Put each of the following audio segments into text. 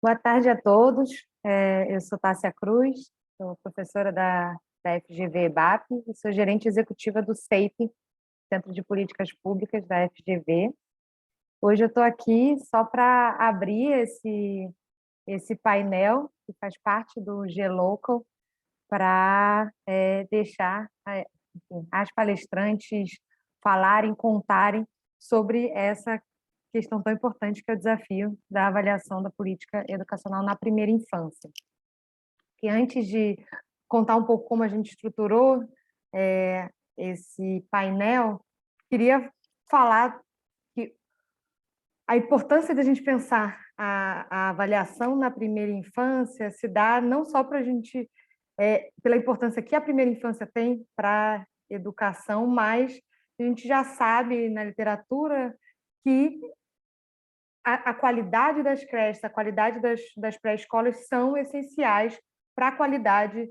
Boa tarde a todos. Eu sou Tássia Cruz, sou professora da FGV EBAP e sou gerente executiva do CEIP, Centro de Políticas Públicas da FGV. Hoje eu estou aqui só para abrir esse painel, que faz parte do G-Local, para deixar enfim, as palestrantes falarem, contarem sobre essa questão tão importante que é o desafio da avaliação da política educacional na primeira infância. E antes de contar um pouco como a gente estruturou esse painel, queria falar que a importância da gente pensar a avaliação na primeira infância se dá não só para a gente, pela importância que a primeira infância tem para a educação, mas a gente já sabe na literatura que a qualidade das creches, a qualidade das pré-escolas são essenciais para a qualidade,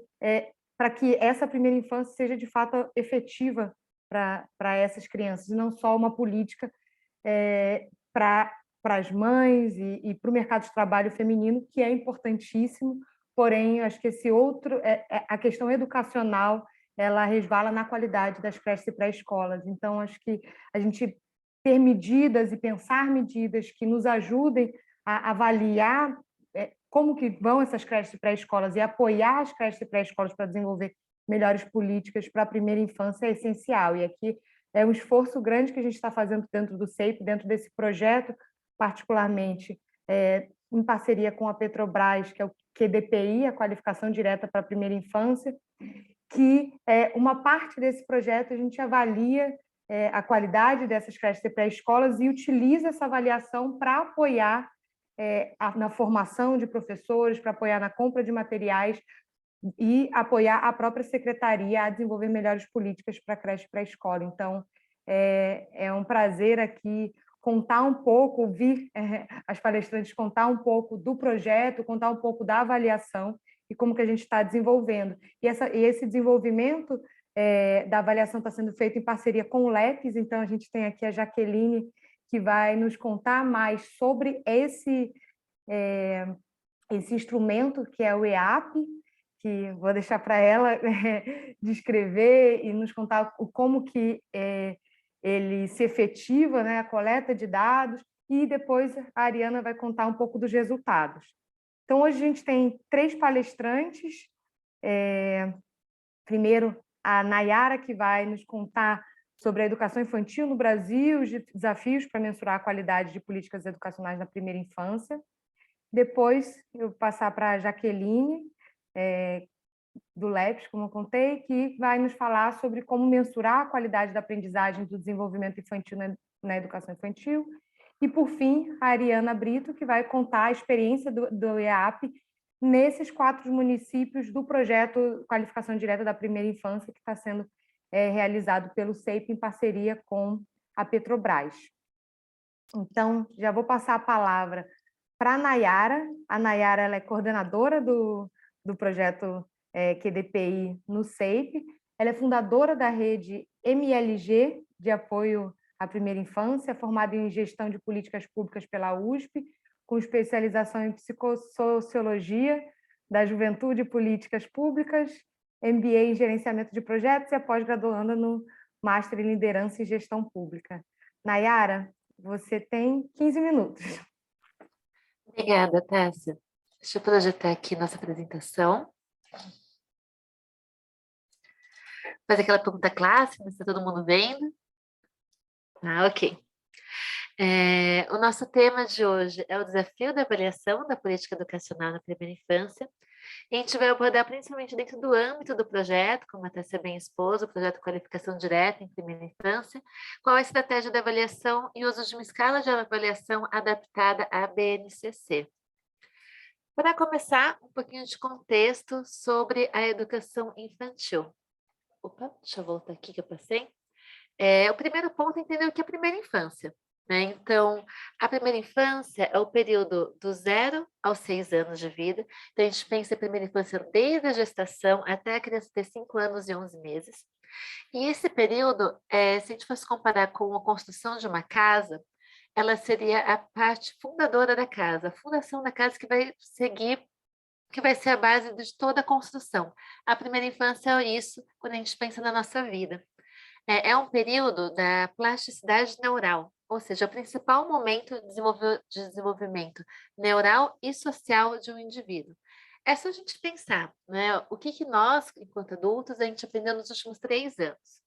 para que essa primeira infância seja de fato efetiva para essas crianças, e não só uma política para as mães e para o mercado de trabalho feminino, que é importantíssimo, porém, acho que esse outro, a questão educacional, ela resvala na qualidade das creches e pré-escolas. Então, acho que a gente ter medidas e pensar medidas que nos ajudem a avaliar como que vão essas creches e pré-escolas e apoiar as creches e pré-escolas para desenvolver melhores políticas para a primeira infância é essencial. E aqui é um esforço grande que a gente está fazendo dentro do CEIP, dentro desse projeto, particularmente em parceria com a Petrobras, que é o QDPI, a Qualificação Direta para a Primeira Infância, que uma parte desse projeto a gente avalia a qualidade dessas creches e pré-escolas e utiliza essa avaliação para apoiar na formação de professores, para apoiar na compra de materiais e apoiar a própria secretaria a desenvolver melhores políticas para a creche e pré-escola. Então, é um prazer aqui contar um pouco, ouvir as palestrantes contar um pouco do projeto, contar um pouco da avaliação e como que a gente está desenvolvendo. E esse desenvolvimento da avaliação está sendo feito em parceria com o LEPES, então a gente tem aqui a Jaqueline, que vai nos contar mais sobre esse instrumento que é o EAP, que vou deixar para ela descrever e nos contar como que ele se efetiva, né, a coleta de dados, e depois a Ariana vai contar um pouco dos resultados. Então, hoje a gente tem 3 palestrantes. Primeiro, a Nayara, que vai nos contar sobre a educação infantil no Brasil, os desafios para mensurar a qualidade de políticas educacionais na primeira infância. Depois, eu vou passar para a Jaqueline, do LEPES, como eu contei, que vai nos falar sobre como mensurar a qualidade da aprendizagem do desenvolvimento infantil na educação infantil. E, por fim, a Ariana Brito, que vai contar a experiência do EAP nesses 4 municípios do projeto Qualificação Direta da Primeira Infância, que está sendo realizado pelo CEIP em parceria com a Petrobras. Então, já vou passar a palavra para a Nayara. A Nayara ela é coordenadora do projeto QDPI no CEIP. Ela é fundadora da rede MLG, de apoio à primeira infância, formada em gestão de políticas públicas pela USP, com especialização em psicossociologia da juventude e políticas públicas, MBA em gerenciamento de projetos e pós-graduanda no Master em Liderança e Gestão Pública. Nayara, você tem 15 minutos. Obrigada, Tássia. Deixa eu projetar aqui nossa apresentação. Fazer aquela pergunta clássica, se está todo mundo vendo? Ah, ok. O nosso tema de hoje é o desafio da avaliação da política educacional na primeira infância. E a gente vai abordar principalmente dentro do âmbito do projeto, como a Tássia bem expôs, o projeto Qualificação Direta em Primeira Infância, qual a estratégia de avaliação e uso de uma escala de avaliação adaptada à BNCC. Para começar, um pouquinho de contexto sobre a educação infantil. Opa, deixa eu voltar aqui que eu passei. O primeiro ponto é entender o que é a primeira infância, né? Então, a primeira infância é o período do 0 aos 6 anos de vida. Então, a gente pensa em primeira infância desde a gestação até a criança ter 5 anos e 11 meses. E esse período, se a gente fosse comparar com a construção de uma casa, ela seria a parte fundadora da casa, a fundação da casa que vai seguir, que vai ser a base de toda a construção. A primeira infância é isso, quando a gente pensa na nossa vida. É um período da plasticidade neural, ou seja, o principal momento de desenvolvimento neural e social de um indivíduo. É só a gente pensar, né? O que nós, enquanto adultos, a gente aprendeu nos últimos 3 anos.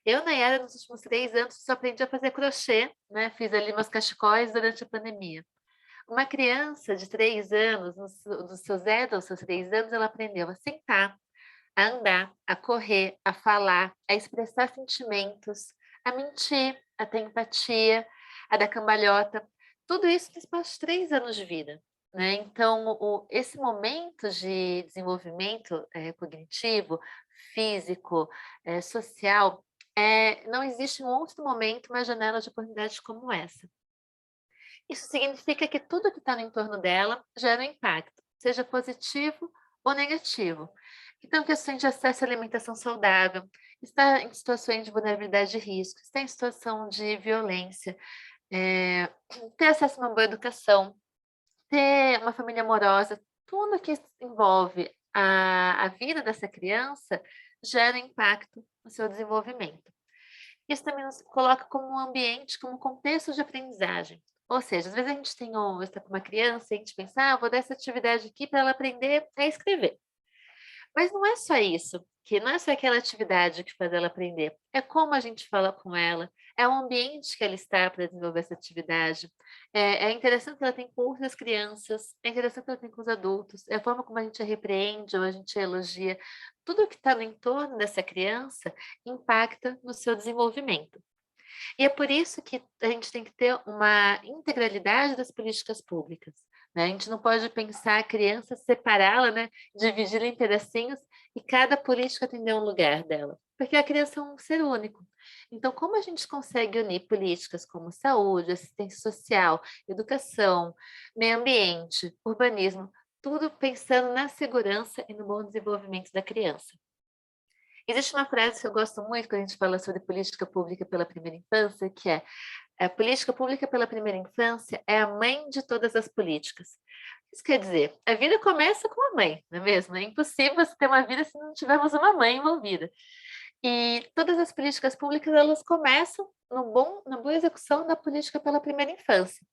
Eu, Nayara, nos últimos 3 anos, só aprendi a fazer crochê, né? Fiz ali meus cachecóis durante a pandemia. Uma criança de 3 anos, dos seus 0 aos seus 3 anos, ela aprendeu a sentar, a andar, a correr, a falar, a expressar sentimentos, a mentir, a ter empatia, a dar cambalhota. Tudo isso no espaço de 3 anos de vida. Né? Então, esse momento de desenvolvimento cognitivo, físico, social, não existe um outro momento, uma janela de oportunidade como essa. Isso significa que tudo que está no entorno dela gera um impacto, seja positivo ou negativo. Então, questões de acesso à alimentação saudável, está em situações de vulnerabilidade de risco, está em situação de violência, ter acesso a uma boa educação, ter uma família amorosa, tudo que envolve a vida dessa criança gera impacto no seu desenvolvimento. Isso também nos coloca como um ambiente, como um contexto de aprendizagem. Ou seja, às vezes a gente está com uma criança e a gente pensa, vou dar essa atividade aqui para ela aprender a escrever. Mas não é só isso, que não é só aquela atividade que faz ela aprender, é como a gente fala com ela, é o ambiente que ela está para desenvolver essa atividade. É interessante que ela tem com outras crianças, é interessante que ela tem com os adultos, é a forma como a gente a repreende ou a gente a elogia. Tudo que está no entorno dessa criança impacta no seu desenvolvimento. E é por isso que a gente tem que ter uma integralidade das políticas públicas. Né? A gente não pode pensar a criança, separá-la, né? Dividi-la em pedacinhos e cada política atender um lugar dela. Porque a criança é um ser único. Então, como a gente consegue unir políticas como saúde, assistência social, educação, meio ambiente, urbanismo, tudo pensando na segurança e no bom desenvolvimento da criança? Existe uma frase que eu gosto muito quando a gente fala sobre política pública pela primeira infância, que é: a política pública pela primeira infância é a mãe de todas as políticas. Isso quer dizer, a vida começa com a mãe, não é mesmo? É impossível você ter uma vida se não tivermos uma mãe envolvida. E todas as políticas públicas, elas começam na boa execução da política pela primeira infância.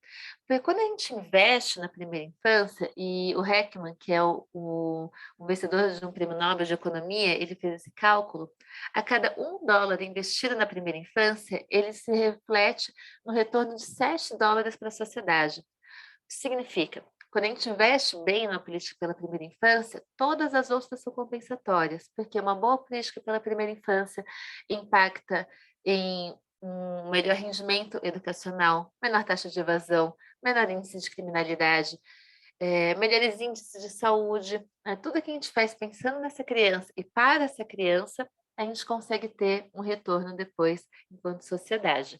Porque quando a gente investe na primeira infância, e o Heckman, que é o vencedor de um prêmio Nobel de Economia, ele fez esse cálculo, a cada $1 investido na primeira infância, ele se reflete no retorno de $7 para a sociedade. Isso significa, quando a gente investe bem na política pela primeira infância, todas as outras são compensatórias, porque uma boa política pela primeira infância impacta em um melhor rendimento educacional, menor taxa de evasão, menor índice de criminalidade, melhores índices de saúde. Tudo que a gente faz pensando nessa criança e para essa criança, a gente consegue ter um retorno depois enquanto sociedade.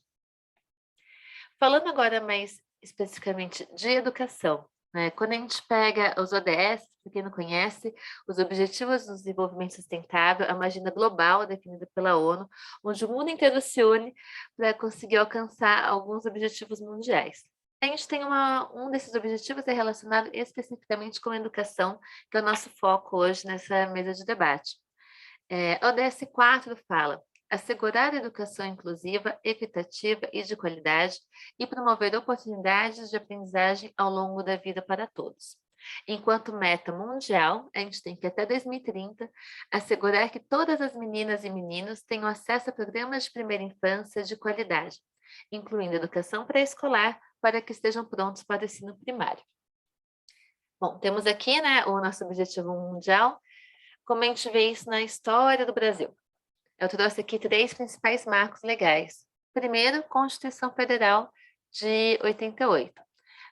Falando agora mais especificamente de educação, né? Quando a gente pega os ODS, para quem não conhece, os Objetivos do Desenvolvimento Sustentável, é uma agenda global definida pela ONU, onde o mundo inteiro se une para conseguir alcançar alguns objetivos mundiais. A gente tem um desses objetivos relacionado especificamente com a educação, que é o nosso foco hoje nessa mesa de debate. O ODS 4 fala: assegurar educação inclusiva, equitativa e de qualidade e promover oportunidades de aprendizagem ao longo da vida para todos. Enquanto meta mundial, a gente tem que até 2030 assegurar que todas as meninas e meninos tenham acesso a programas de primeira infância de qualidade, incluindo educação pré-escolar, para que estejam prontos para o ensino primário. Bom, temos aqui, né, o nosso objetivo mundial. Como a gente vê isso na história do Brasil? Eu trouxe aqui 3 principais marcos legais. Primeiro, Constituição Federal de 88.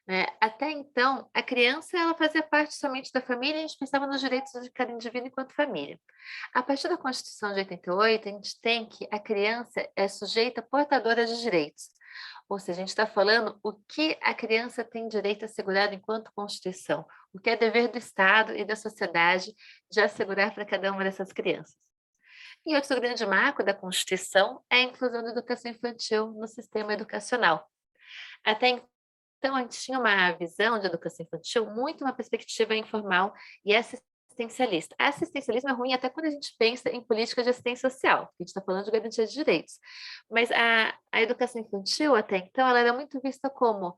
Né? Até então, a criança ela fazia parte somente da família, a gente pensava nos direitos de cada indivíduo enquanto família. A partir da Constituição de 88, a gente tem que a criança é sujeita portadora de direitos. Ou seja, a gente está falando o que a criança tem direito assegurado enquanto Constituição, o que é dever do Estado e da sociedade de assegurar para cada uma dessas crianças. E outro grande marco da Constituição é a inclusão da educação infantil no sistema educacional. Até então, a gente tinha uma visão de educação infantil muito uma perspectiva informal e assistencialista. Assistencialismo é ruim até quando a gente pensa em política de assistência social, a gente está falando de garantia de direitos. Mas a educação infantil, até então, ela era muito vista como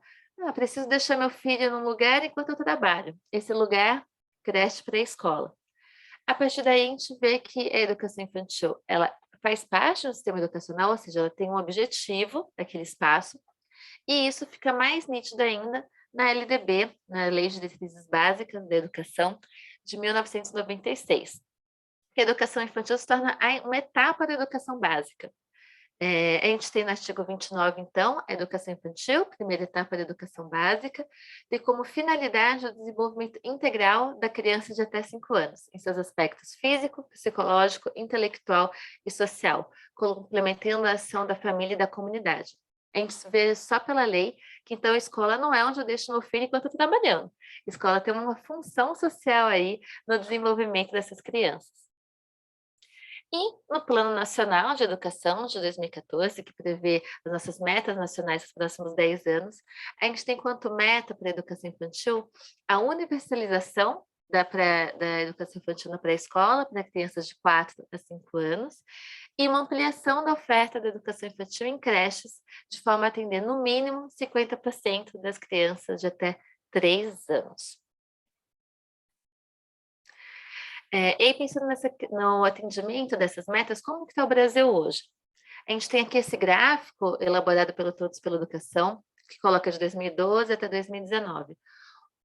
preciso deixar meu filho num lugar enquanto eu trabalho. Esse lugar, creche pré-escola. A partir daí, a gente vê que a educação infantil, ela faz parte do sistema educacional, ou seja, ela tem um objetivo daquele espaço, e isso fica mais nítido ainda na LDB, na Lei de Diretrizes Básicas da Educação, de 1996. A educação infantil se torna uma etapa da educação básica. A gente tem no artigo 29, então, a educação infantil, primeira etapa da educação básica, tem como finalidade o desenvolvimento integral da criança de até 5 anos, em seus aspectos físico, psicológico, intelectual e social, complementando a ação da família e da comunidade. A gente vê só pela lei que, então, a escola não é onde eu deixo meu filho enquanto eu estou trabalhando. A escola tem uma função social aí no desenvolvimento dessas crianças. E no Plano Nacional de Educação de 2014, que prevê as nossas metas nacionais para os próximos 10 anos, a gente tem quanto meta para a educação infantil a universalização da educação infantil na pré-escola para crianças de 4 a 5 anos e uma ampliação da oferta da educação infantil em creches, de forma a atender no mínimo 50% das crianças de até 3 anos. E pensando no atendimento dessas metas, como que está o Brasil hoje? A gente tem aqui esse gráfico elaborado pelo Todos pela Educação, que coloca de 2012 até 2019.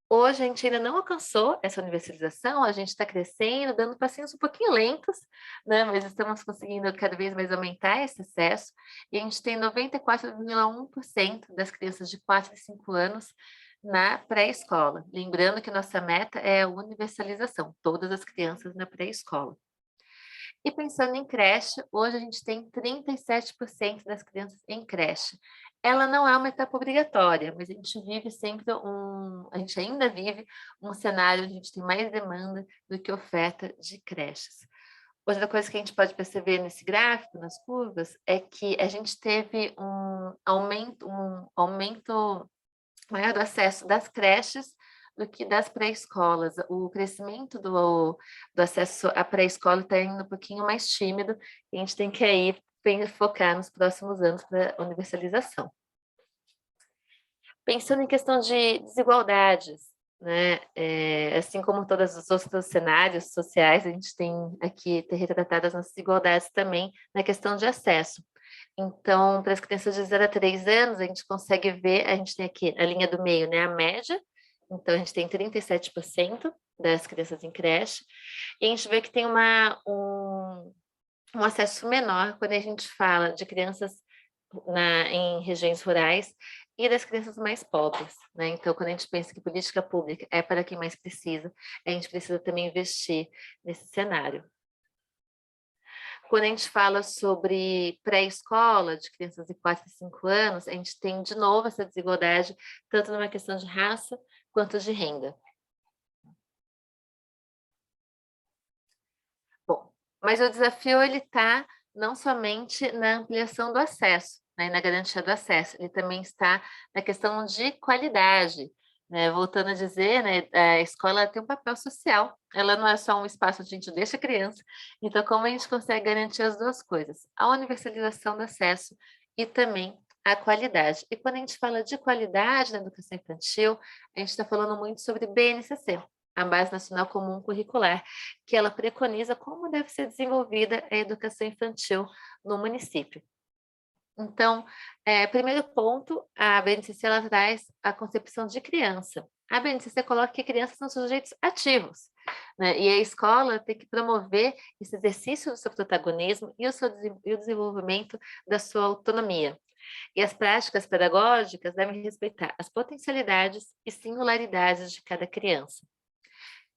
Hoje a gente ainda não alcançou essa universalização, a gente está crescendo, dando passinhos um pouquinho lentos, né? Mas estamos conseguindo cada vez mais aumentar esse acesso, e a gente tem 94,1% das crianças de 4 a 5 anos na pré-escola. Lembrando que nossa meta é a universalização, todas as crianças na pré-escola. E pensando em creche, hoje a gente tem 37% das crianças em creche. Ela não é uma etapa obrigatória, mas a gente vive sempre a gente ainda vive um cenário onde a gente tem mais demanda do que oferta de creches. Outra coisa que a gente pode perceber nesse gráfico, nas curvas, é que a gente teve um aumento maior do acesso das creches do que das pré-escolas. O crescimento do acesso à pré-escola está indo um pouquinho mais tímido, e a gente tem que aí focar nos próximos anos para a universalização. Pensando em questão de desigualdades, né? Assim como todos os outros cenários sociais, a gente tem aqui retratadas as desigualdades também na questão de acesso. Então, para as crianças de 0 a 3 anos, a gente consegue ver, a gente tem aqui a linha do meio, né, a média, então a gente tem 37% das crianças em creche, e a gente vê que tem um acesso menor quando a gente fala de crianças em regiões rurais e das crianças mais pobres, né? Então, quando a gente pensa que política pública é para quem mais precisa, a gente precisa também investir nesse cenário. Quando a gente fala sobre pré-escola, de crianças de 4 a 5 anos, a gente tem de novo essa desigualdade, tanto numa questão de raça quanto de renda. Bom, mas o desafio ele está não somente na ampliação do acesso, né, na garantia do acesso, ele também está na questão de qualidade. Né? Voltando a dizer, né, a escola tem um papel social, ela não é só um espaço onde a gente deixa a criança, então como a gente consegue garantir as duas coisas? A universalização do acesso e também a qualidade. E quando a gente fala de qualidade na educação infantil, a gente está falando muito sobre BNCC, a Base Nacional Comum Curricular, que ela preconiza como deve ser desenvolvida a educação infantil no município. Então, primeiro ponto, a BNCC ela traz a concepção de criança. A BNCC coloca que crianças são sujeitos ativos, né? E a escola tem que promover esse exercício do seu protagonismo e o desenvolvimento da sua autonomia. E as práticas pedagógicas devem respeitar as potencialidades e singularidades de cada criança.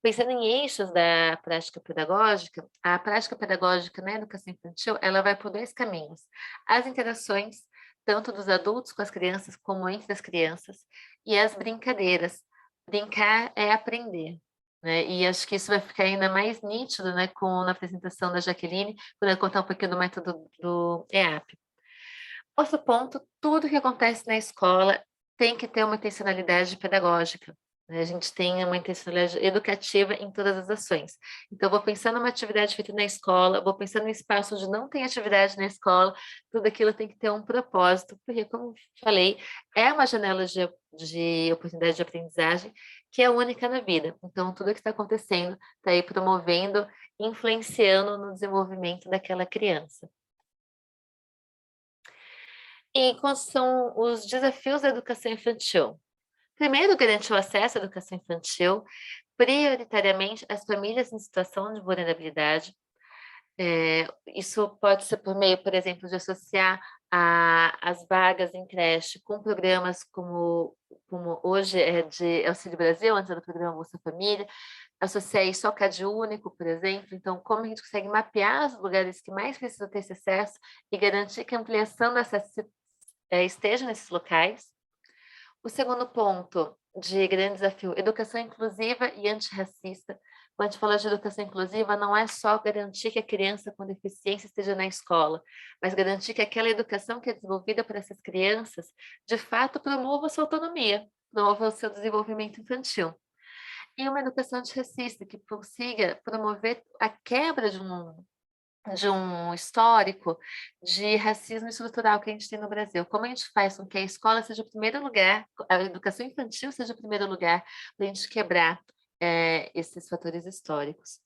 Pensando em eixos da prática pedagógica, a prática pedagógica na educação infantil, ela vai por 2 caminhos. As interações, tanto dos adultos com as crianças, como entre as crianças, e as brincadeiras. Brincar é aprender, né? E acho que isso vai ficar ainda mais nítido, né, na apresentação da Jaqueline, quando ela contar um pouquinho do método do EAP. Outro ponto, tudo que acontece na escola tem que ter uma intencionalidade pedagógica, né? A gente tem uma intencionalidade educativa em todas as ações. Então, vou pensar numa atividade feita na escola, vou pensar num espaço onde não tem atividade na escola, tudo aquilo tem que ter um propósito, porque, como falei, é uma janela de oportunidade de aprendizagem que é única na vida. Então, tudo que está acontecendo está aí promovendo, influenciando no desenvolvimento daquela criança. E quais são os desafios da educação infantil? Primeiro, garantir o acesso à educação infantil, prioritariamente às famílias em situação de vulnerabilidade. Isso pode ser por meio, por exemplo, de associar as vagas em creche com programas como hoje é de Auxílio Brasil, antes era do programa Bolsa Família, associar isso ao CAD único, por exemplo. Então, como a gente consegue mapear os lugares que mais precisam ter esse acesso e garantir que a ampliação do acesso esteja nesses locais. O segundo ponto de grande desafio, educação inclusiva e antirracista. Quando a gente fala de educação inclusiva, não é só garantir que a criança com deficiência esteja na escola, mas garantir que aquela educação que é desenvolvida por essas crianças, de fato, promova a sua autonomia, promova o seu desenvolvimento infantil. E uma educação antirracista que consiga promover a quebra de um histórico de racismo estrutural que a gente tem no Brasil. Como a gente faz com que a escola seja o primeiro lugar, a educação infantil seja o primeiro lugar para a gente quebrar esses fatores históricos.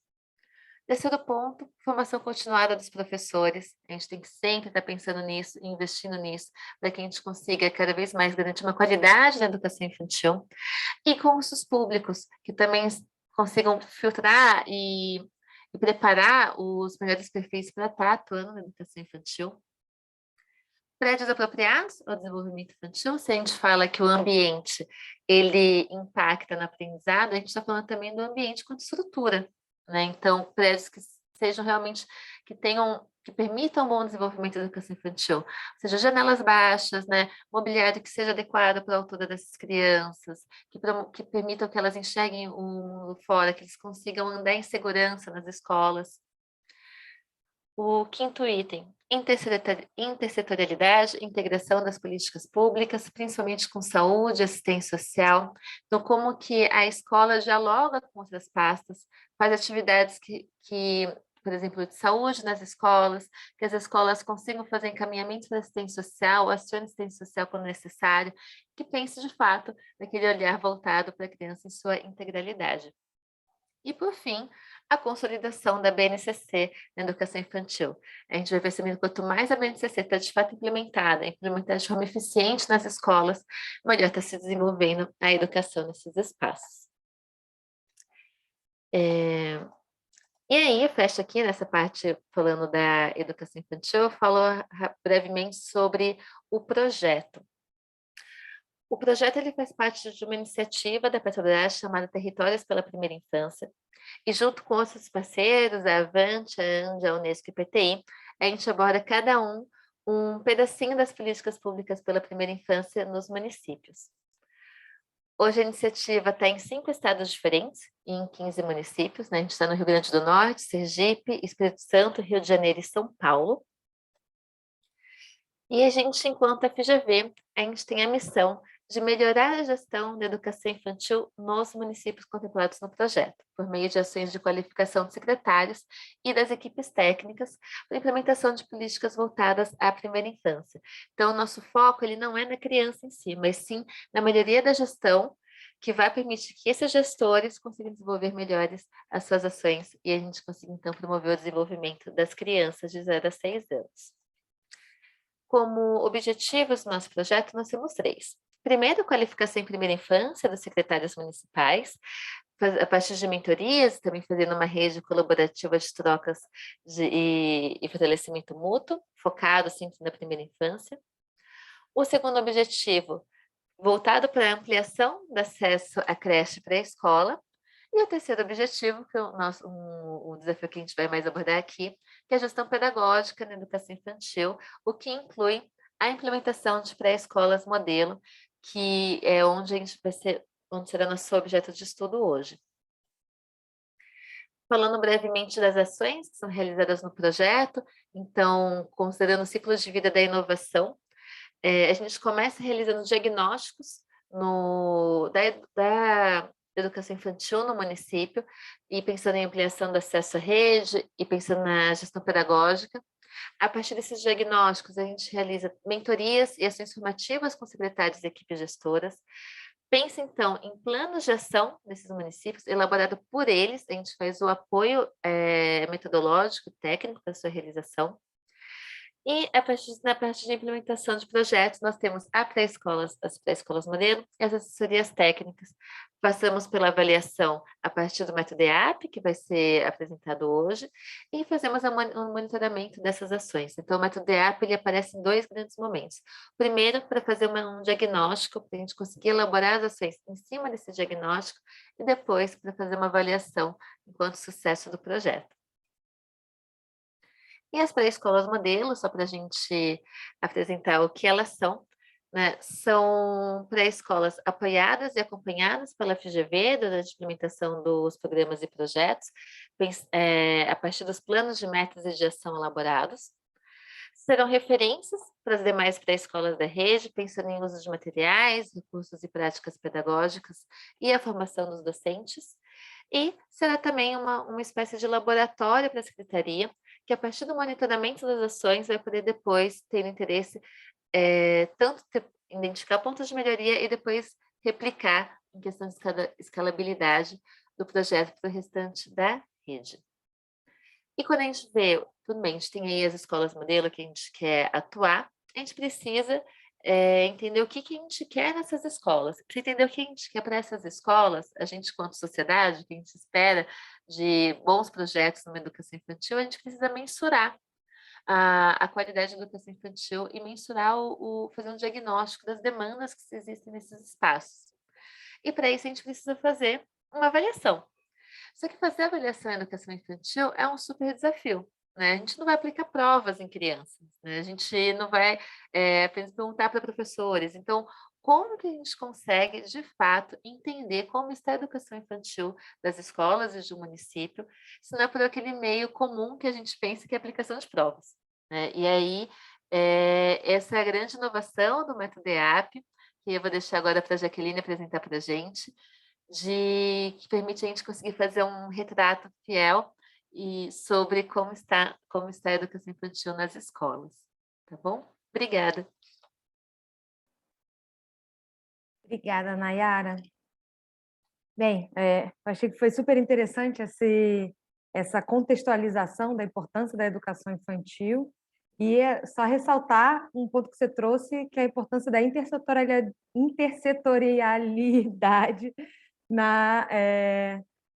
Terceiro ponto, formação continuada dos professores. A gente tem que sempre estar pensando nisso, investindo nisso, para que a gente consiga cada vez mais garantir uma qualidade na educação infantil. E concursos públicos, que também consigam filtrar e preparar os melhores perfis para estar atuando na educação infantil. Prédios apropriados ao desenvolvimento infantil, se a gente fala que o ambiente ele impacta no aprendizado, a gente está falando também do ambiente com estrutura, né? Então, prédios que sejam realmente, que permitam um bom desenvolvimento da educação infantil, ou seja, janelas baixas, né? Mobiliário que seja adequado para a altura dessas crianças, que permitam que elas enxerguem o mundo fora, que eles consigam andar em segurança nas escolas. O quinto item, intersetorialidade, integração das políticas públicas, principalmente com saúde, assistência social. Então, como que a escola dialoga com outras pastas, faz atividades por exemplo, de saúde nas escolas, que as escolas consigam fazer encaminhamentos para assistência social, acione assistência social quando necessário, que pense de fato naquele olhar voltado para a criança em sua integralidade. E, por fim, a consolidação da BNCC na educação infantil. A gente vai percebendo que quanto mais a BNCC está de fato implementada de forma eficiente nas escolas, melhor está se desenvolvendo a educação nesses espaços. E aí, eu fecho aqui nessa parte falando da educação infantil, eu falo brevemente sobre o projeto. O projeto ele faz parte de uma iniciativa da Petrobras chamada Territórios pela Primeira Infância, e junto com outros parceiros, a Avante, a ANDI, a Unesco e PTI, a gente aborda cada um pedacinho das políticas públicas pela primeira infância nos municípios. Hoje a iniciativa está em 5 estados diferentes e em 15 municípios, né? A gente está no Rio Grande do Norte, Sergipe, Espírito Santo, Rio de Janeiro e São Paulo. E a gente, enquanto FGV, a gente tem a missão de melhorar a gestão da educação infantil nos municípios contemplados no projeto, por meio de ações de qualificação de secretários e das equipes técnicas para implementação de políticas voltadas à primeira infância. Então, o nosso foco ele não é na criança em si, mas sim na melhoria da gestão, que vai permitir que esses gestores consigam desenvolver melhores as suas ações e a gente consiga, então, promover o desenvolvimento das crianças de 0 a 6 anos. Como objetivos do nosso projeto, nós temos 3. Primeiro, qualificação em primeira infância dos secretários municipais, a partir de mentorias, também fazendo uma rede colaborativa de trocas e fortalecimento mútuo, focado sempre na primeira infância. O segundo objetivo, voltado para a ampliação do acesso à creche pré-escola. E o terceiro objetivo, que é o desafio que a gente vai mais abordar aqui, que é a gestão pedagógica na educação infantil, o que inclui a implementação de pré-escolas modelo, que é onde será nosso objeto de estudo hoje. Falando brevemente das ações que são realizadas no projeto, então, considerando o ciclo de vida da inovação, a gente começa realizando diagnósticos da educação infantil no município, e pensando em ampliação do acesso à rede, e pensando na gestão pedagógica. A partir desses diagnósticos, a gente realiza mentorias e ações formativas com secretários e equipes gestoras. Pensa, então, em planos de ação nesses municípios, elaborado por eles, a gente faz o apoio metodológico, técnico para sua realização. E na parte de implementação de projetos, nós temos as pré-escolas modelo e as assessorias técnicas. Passamos pela avaliação a partir do método EAP, que vai ser apresentado hoje, e fazemos um monitoramento dessas ações. Então, o método EAP ele aparece em dois grandes momentos. Primeiro, para fazer um diagnóstico, para a gente conseguir elaborar as ações em cima desse diagnóstico, e depois para fazer uma avaliação enquanto sucesso do projeto. E as pré-escolas modelo, só para a gente apresentar o que elas são, né? São pré-escolas apoiadas e acompanhadas pela FGV durante a implementação dos programas e projetos, a partir dos planos de metas e de ação elaborados. Serão referências para as demais pré-escolas da rede, pensando em uso de materiais, recursos e práticas pedagógicas e a formação dos docentes. E será também uma espécie de laboratório para a secretaria, que a partir do monitoramento das ações vai poder depois ter interesse, tanto identificar pontos de melhoria e depois replicar em questão de escalabilidade do projeto para o restante da rede. E quando a gente vê, tudo bem, a gente tem aí as escolas modelo que a gente quer atuar, a gente precisa entender o que a gente quer nessas escolas. Para entender o que a gente quer para essas escolas, a gente, quanto sociedade, o que a gente espera de bons projetos numa educação infantil, a gente precisa mensurar a qualidade da educação infantil e mensurar fazer um diagnóstico das demandas que existem nesses espaços. E para isso a gente precisa fazer uma avaliação. Só que fazer avaliação em educação infantil é um super desafio, né? A gente não vai aplicar provas em crianças, né? A gente não vai apenas perguntar para professores. Então, como que a gente consegue, de fato, entender como está a educação infantil das escolas e do município, se não é por aquele meio comum que a gente pensa que é a aplicação de provas, né? E aí, essa é a grande inovação do método EAP, que eu vou deixar agora para a Jaqueline apresentar para a gente, que permite a gente conseguir fazer um retrato fiel sobre como está a educação infantil nas escolas. Tá bom? Obrigada. Obrigada, Nayara. Bem, eu achei que foi super interessante essa contextualização da importância da educação infantil e só ressaltar um ponto que você trouxe, que é a importância da intersetorialidade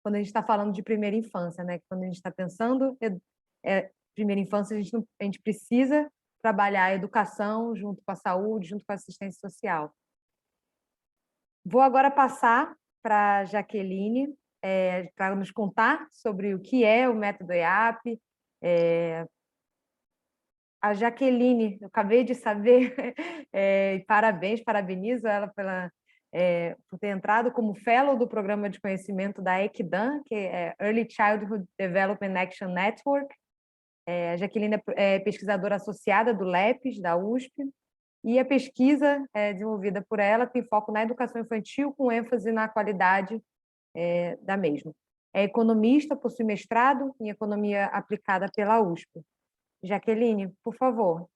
quando a gente está falando de primeira infância, né? Quando a gente está pensando primeira infância, a gente precisa trabalhar a educação junto com a saúde, junto com a assistência social. Vou agora passar para a Jaqueline, para nos contar sobre o que é o método EAP. A Jaqueline, eu acabei de saber, parabenizo ela por ter entrado como fellow do programa de conhecimento da ECDAN, que é Early Childhood Development Action Network. A Jaqueline é pesquisadora associada do LEPES, da USP, e a pesquisa desenvolvida por ela tem foco na educação infantil, com ênfase na qualidade da mesma. É economista, possui mestrado em economia aplicada pela USP. Jaqueline, por favor.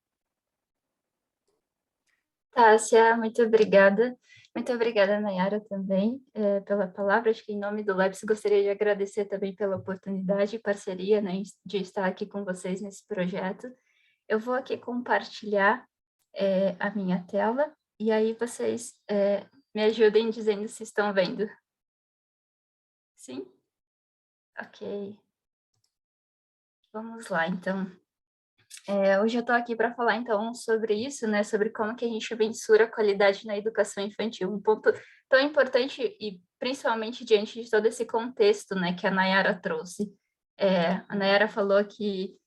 Tássia, muito obrigada. Muito obrigada, Nayara, também, pela palavra. Acho que, em nome do LEPS, gostaria de agradecer também pela oportunidade e parceria, né, de estar aqui com vocês nesse projeto. Eu vou aqui compartilhar a minha tela, e aí vocês me ajudem dizendo se estão vendo. Sim? Ok. Vamos lá, então. Hoje eu estou aqui para falar, então, sobre isso, né, sobre como que a gente mensura a qualidade na educação infantil, um ponto tão importante e principalmente diante de todo esse contexto, né, que a Nayara trouxe. A Nayara falou que,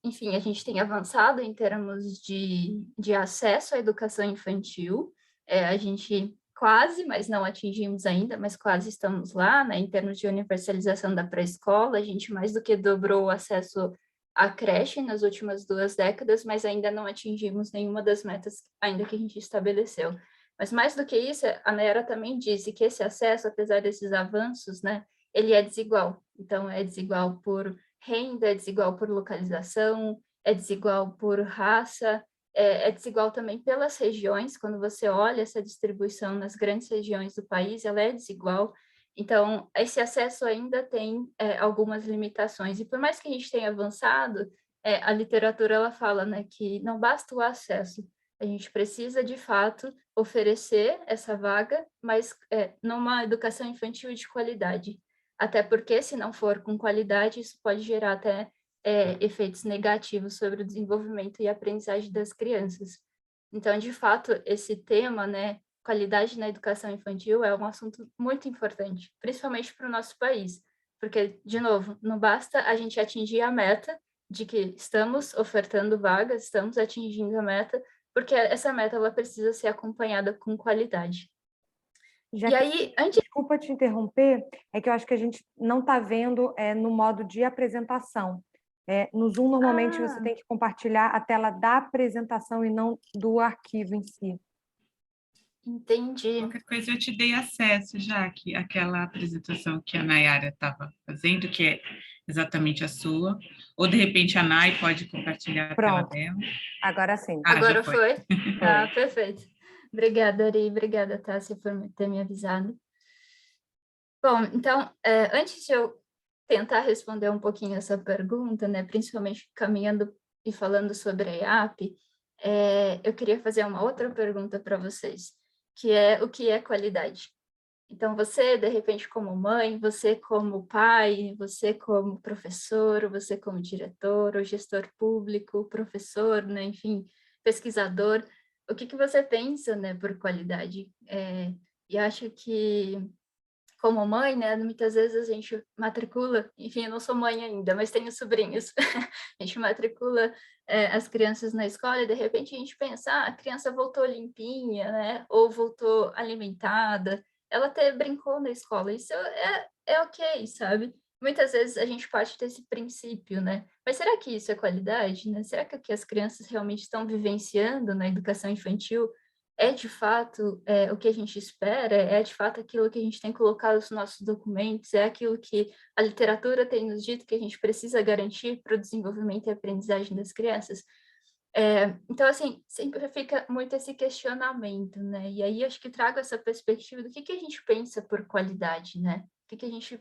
enfim, a gente tem avançado em termos de acesso à educação infantil, a gente quase, mas não atingimos ainda, mas quase estamos lá, né, em termos de universalização da pré-escola, a gente mais do que dobrou o acesso a creche nas últimas 2 décadas, mas ainda não atingimos nenhuma das metas ainda que a gente estabeleceu. Mas mais do que isso, a Nayara também disse que esse acesso, apesar desses avanços, né, ele é desigual. Então, é desigual por renda, é desigual por localização, é desigual por raça, é desigual também pelas regiões. Quando você olha essa distribuição nas grandes regiões do país, ela é desigual. Então, esse acesso ainda tem algumas limitações. E por mais que a gente tenha avançado, a literatura ela fala, né, que não basta o acesso, a gente precisa, de fato, oferecer essa vaga, mas numa educação infantil de qualidade. Até porque, se não for com qualidade, isso pode gerar até efeitos negativos sobre o desenvolvimento e aprendizagem das crianças. Então, de fato, esse tema, né, qualidade na educação infantil, é um assunto muito importante, principalmente para o nosso país, porque, de novo, não basta a gente atingir a meta de que estamos ofertando vagas, estamos atingindo a meta, porque essa meta ela precisa ser acompanhada com qualidade. Já e aí, antes... Desculpa te interromper, é que eu acho que a gente não está vendo no modo de apresentação. No Zoom, normalmente, você tem que compartilhar a tela da apresentação e não do arquivo em si. Entendi. Qualquer coisa eu te dei acesso já, que aquela apresentação que a Nayara estava fazendo, que é exatamente a sua, ou de repente a Nay pode compartilhar a tela dela. Agora sim. Agora foi? Ah, perfeito. Obrigada, Ari. Obrigada, Tássia, por ter me avisado. Bom, então, antes de eu tentar responder um pouquinho essa pergunta, né, principalmente caminhando e falando sobre a EAP, eu queria fazer uma outra pergunta para vocês, que é o que é qualidade? Então, você, de repente, como mãe, você como pai, você como professor, você como diretor, ou gestor público, professor, né, enfim, pesquisador, o que você pensa, né, por qualidade? E acho que, como mãe, né, muitas vezes a gente matricula, enfim, eu não sou mãe ainda, mas tenho sobrinhos, a gente matricula as crianças na escola e, de repente, a gente pensa, a criança voltou limpinha, né, ou voltou alimentada, ela até brincou na escola, isso é ok, sabe? Muitas vezes a gente parte desse princípio, né? Mas será que isso é qualidade, né? Será que o que as crianças realmente estão vivenciando na educação infantil é de fato o que a gente espera? É de fato aquilo que a gente tem colocado nos nossos documentos? É aquilo que a literatura tem nos dito que a gente precisa garantir para o desenvolvimento e aprendizagem das crianças? Então, assim, sempre fica muito esse questionamento, né? E aí acho que trago essa perspectiva do que a gente pensa por qualidade, né? O que a gente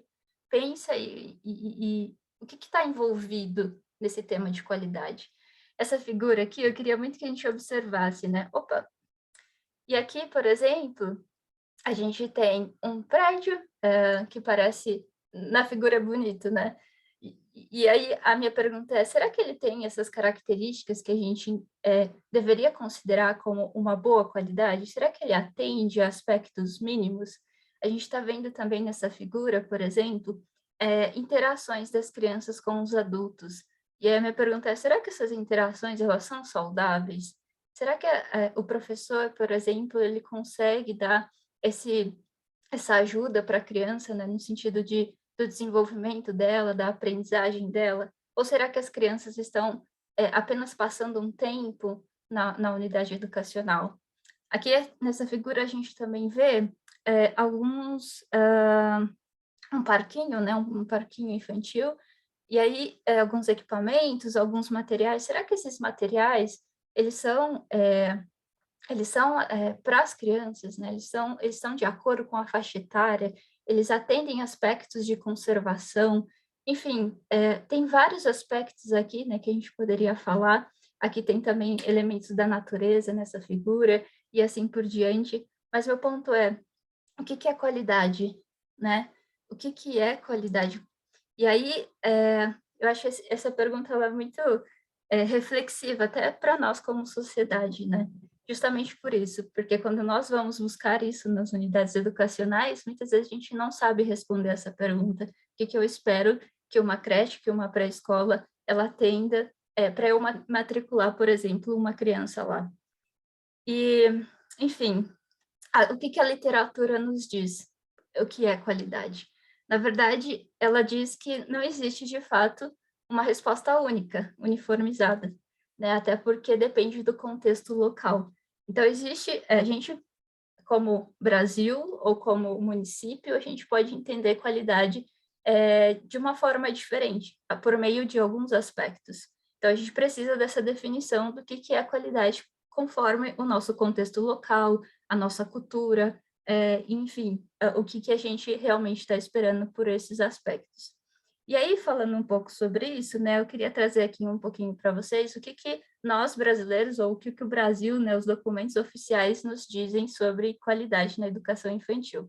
pensa e o que está envolvido nesse tema de qualidade. Essa figura aqui, eu queria muito que a gente observasse, né? Opa! E aqui, por exemplo, a gente tem um prédio que parece, na figura, bonito, né? E aí a minha pergunta é, será que ele tem essas características que a gente deveria considerar como uma boa qualidade? Será que ele atende a aspectos mínimos? A gente está vendo também nessa figura, por exemplo, interações das crianças com os adultos. E aí a minha pergunta é, será que essas interações elas são saudáveis? Será que o professor, por exemplo, ele consegue dar essa ajuda para a criança, né, no sentido do desenvolvimento dela, da aprendizagem dela? Ou será que as crianças estão apenas passando um tempo na unidade educacional? Aqui, nessa figura, a gente também vê um parquinho, né, um parquinho infantil, e aí alguns equipamentos, alguns materiais. Será que esses materiais, eles são para as crianças, né? Eles são de acordo com a faixa etária, eles atendem aspectos de conservação, enfim, tem vários aspectos aqui, né, que a gente poderia falar. Aqui tem também elementos da natureza nessa figura, e assim por diante, mas meu ponto é, o que é qualidade, né? O que é qualidade? E aí, eu acho essa pergunta ela é muito reflexiva, até para nós como sociedade, né? Justamente por isso, porque quando nós vamos buscar isso nas unidades educacionais, muitas vezes a gente não sabe responder essa pergunta. O que eu espero que uma creche, que uma pré-escola, ela atenda para eu matricular, por exemplo, uma criança lá. E, enfim, o que a literatura nos diz? O que é qualidade? Na verdade, ela diz que não existe, de fato, uma resposta única, uniformizada, né? Até porque depende do contexto local. Então, a gente como Brasil ou como município, a gente pode entender qualidade de uma forma diferente, por meio de alguns aspectos. Então, a gente precisa dessa definição do que é a qualidade conforme o nosso contexto local, a nossa cultura, enfim, o que a gente realmente está esperando por esses aspectos. E aí, falando um pouco sobre isso, né, eu queria trazer aqui um pouquinho para vocês o que nós brasileiros, ou o que o Brasil, né, os documentos oficiais nos dizem sobre qualidade na educação infantil.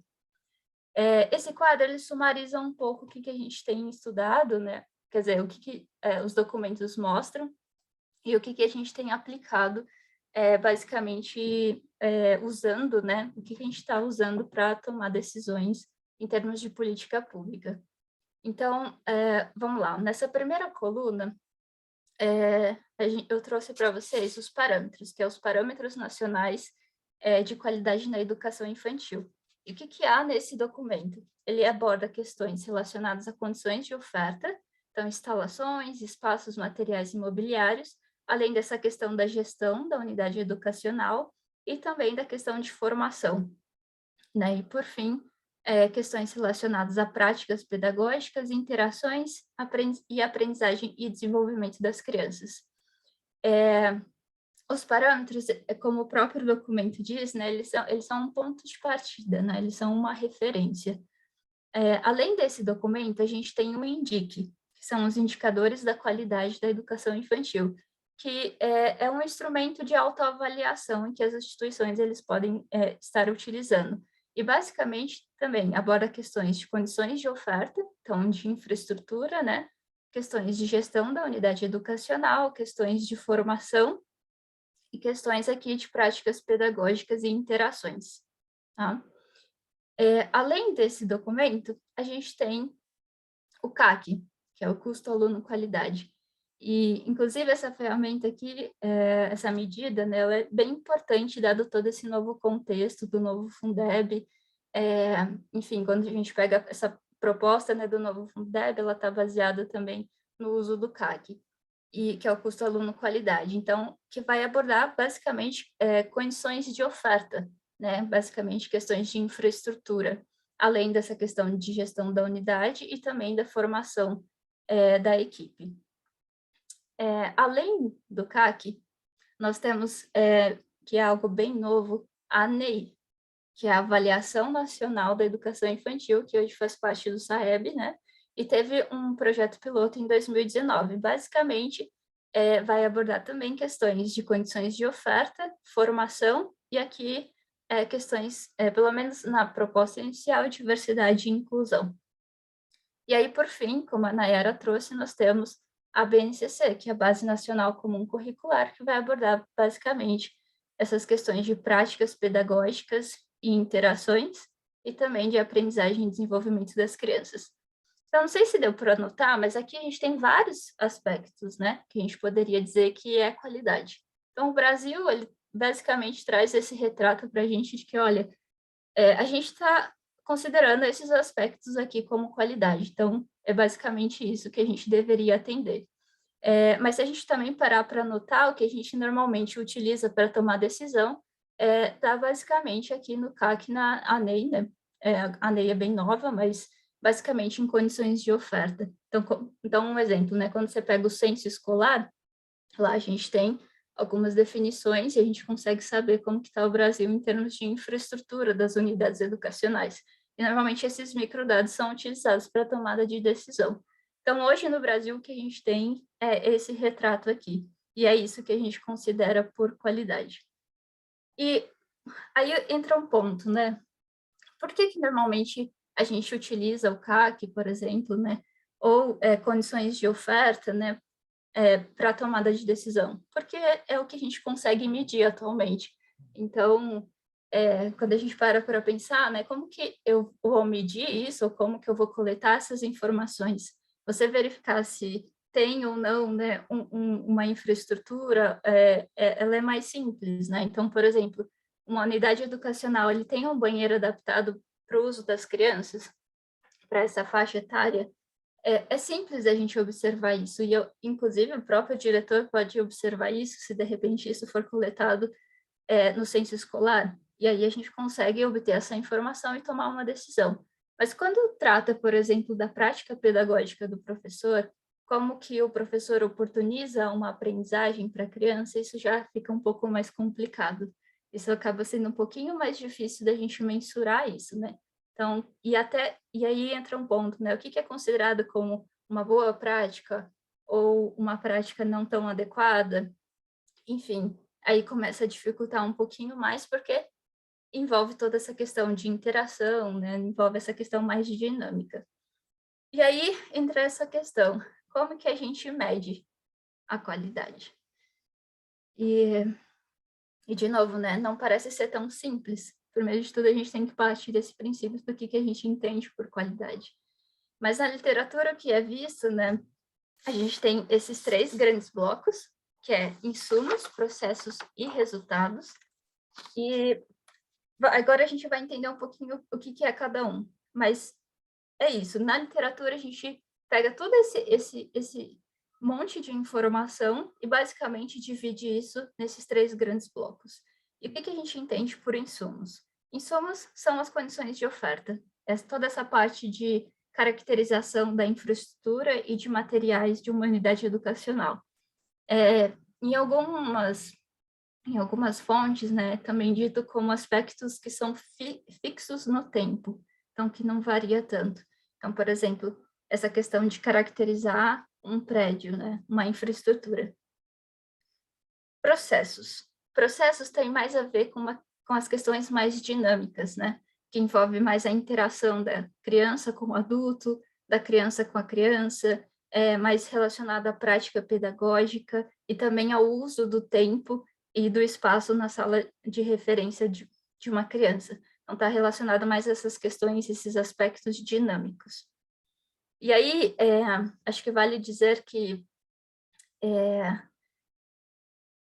Esse quadro, ele sumariza um pouco o que a gente tem estudado, né, quer dizer, o que os documentos mostram e o que a gente tem aplicado, basicamente usando, né, o que a gente está usando para tomar decisões em termos de política pública. Então, vamos lá. Nessa primeira coluna, eu trouxe para vocês os parâmetros, que são os parâmetros nacionais de qualidade na educação infantil. E o que há nesse documento? Ele aborda questões relacionadas a condições de oferta, então instalações, espaços materiais e imobiliários, além dessa questão da gestão da unidade educacional e também da questão de formação, né? E, por fim, questões relacionadas a práticas pedagógicas, interações e aprendizagem e desenvolvimento das crianças. Os parâmetros, como o próprio documento diz, né, eles são um ponto de partida, né, eles são uma referência. Além desse documento, a gente tem o INDIC, que são os indicadores da qualidade da educação infantil, que é um instrumento de autoavaliação em que as instituições eles podem estar utilizando. E, basicamente, também aborda questões de condições de oferta, então, de infraestrutura, né? Questões de gestão da unidade educacional, questões de formação e questões aqui de práticas pedagógicas e interações. Tá? Além desse documento, a gente tem o CAQ, que é o Custo Aluno Qualidade. E, inclusive, essa ferramenta aqui, essa medida, né, ela é bem importante, dado todo esse novo contexto do novo Fundeb. Enfim, quando a gente pega essa proposta, né, do novo Fundeb, ela está baseada também no uso do CAQ, que é o Custo Aluno Qualidade. Então, que vai abordar, basicamente, condições de oferta, né, basicamente questões de infraestrutura, além dessa questão de gestão da unidade e também da formação da equipe. Além do CAQ, nós temos, que é algo bem novo, a ANEI, que é a Avaliação Nacional da Educação Infantil, que hoje faz parte do SAEB, né? E teve um projeto piloto em 2019. Basicamente, vai abordar também questões de condições de oferta, formação, e aqui questões, pelo menos na proposta inicial, diversidade e inclusão. E aí, por fim, como a Nayara trouxe, nós temos a BNCC, que é a Base Nacional Comum Curricular, que vai abordar basicamente essas questões de práticas pedagógicas e interações, e também de aprendizagem e desenvolvimento das crianças. Então, não sei se deu para anotar, mas aqui a gente tem vários aspectos, né, que a gente poderia dizer que é qualidade. Então, o Brasil, ele basicamente traz esse retrato para a gente de que, olha, a gente está considerando esses aspectos aqui como qualidade. Então, é basicamente isso que a gente deveria atender. Mas se a gente também parar para anotar o que a gente normalmente utiliza para tomar decisão, está basicamente aqui no CAQ, na ANEI, né? A ANEI é bem nova, mas basicamente em condições de oferta. Então um exemplo, né? Quando você pega o censo escolar, lá a gente tem algumas definições e a gente consegue saber como que está o Brasil em termos de infraestrutura das unidades educacionais. E normalmente esses microdados são utilizados para a tomada de decisão. Então, hoje no Brasil, o que a gente tem é esse retrato aqui. E é isso que a gente considera por qualidade. E aí entra um ponto, né? Por que normalmente a gente utiliza o CAQ, por exemplo, né? Ou condições de oferta, né? Para a tomada de decisão? Porque é o que a gente consegue medir atualmente. Então, quando a gente para pensar, né? Como que eu vou medir isso? Ou como que eu vou coletar essas informações? Você verificar se tem ou não, né, uma infraestrutura, ela é mais simples, né? Então, por exemplo, uma unidade educacional, ele tem um banheiro adaptado para o uso das crianças, para essa faixa etária. É simples a gente observar isso, e inclusive o próprio diretor pode observar isso, se de repente isso for coletado no censo escolar. E aí a gente consegue obter essa informação e tomar uma decisão. Mas quando trata, por exemplo, da prática pedagógica do professor, como que o professor oportuniza uma aprendizagem para a criança, isso já fica um pouco mais complicado. Isso acaba sendo um pouquinho mais difícil da gente mensurar isso, né? Então, e aí entra um ponto, né? O que é considerado como uma boa prática ou uma prática não tão adequada? Enfim, aí começa a dificultar um pouquinho mais, porque envolve toda essa questão de interação, né? Envolve essa questão mais de dinâmica. E aí entra essa questão, como que a gente mede a qualidade? E de novo, né, não parece ser tão simples. Primeiro de tudo, a gente tem que partir desse princípio do que a gente entende por qualidade. Mas na literatura, o que é visto, né, a gente tem esses 3 grandes blocos, que é insumos, processos e resultados. E agora a gente vai entender um pouquinho o que é cada um. Mas é isso, na literatura a gente pega todo esse monte de informação e basicamente divide isso nesses 3 grandes blocos. E o que a gente entende por insumos? Insumos são as condições de oferta, toda essa parte de caracterização da infraestrutura e de materiais de uma unidade educacional. Em algumas fontes, né, também dito como aspectos que são fixos no tempo, então que não varia tanto. Então, por exemplo, essa questão de caracterizar um prédio, né, uma infraestrutura. Processos têm mais a ver com as questões mais dinâmicas, né, que envolve mais a interação da criança com o adulto, da criança com a criança, mais relacionada à prática pedagógica e também ao uso do tempo e do espaço na sala de referência de uma criança. Então, está relacionado mais a essas questões, esses aspectos dinâmicos. E aí, acho que vale dizer que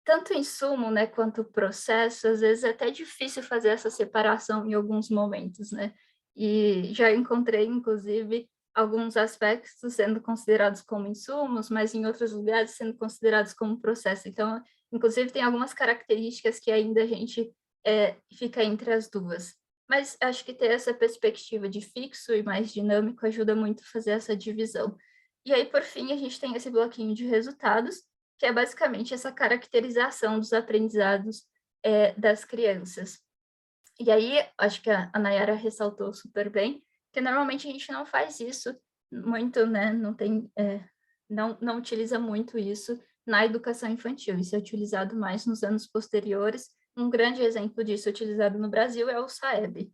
tanto insumo, né, quanto processo, às vezes é até difícil fazer essa separação em alguns momentos, né? E já encontrei, inclusive, alguns aspectos sendo considerados como insumos, mas em outros lugares sendo considerados como processo. Então, inclusive, tem algumas características que ainda a gente fica entre as duas. Mas acho que ter essa perspectiva de fixo e mais dinâmico ajuda muito a fazer essa divisão. E aí, por fim, a gente tem esse bloquinho de resultados, que é basicamente essa caracterização dos aprendizados das crianças. E aí, acho que a Nayara ressaltou super bem, que normalmente a gente não faz isso muito, né? Não utiliza muito isso na educação infantil. Isso é utilizado mais nos anos posteriores. Um grande exemplo disso utilizado no Brasil é o SAEB.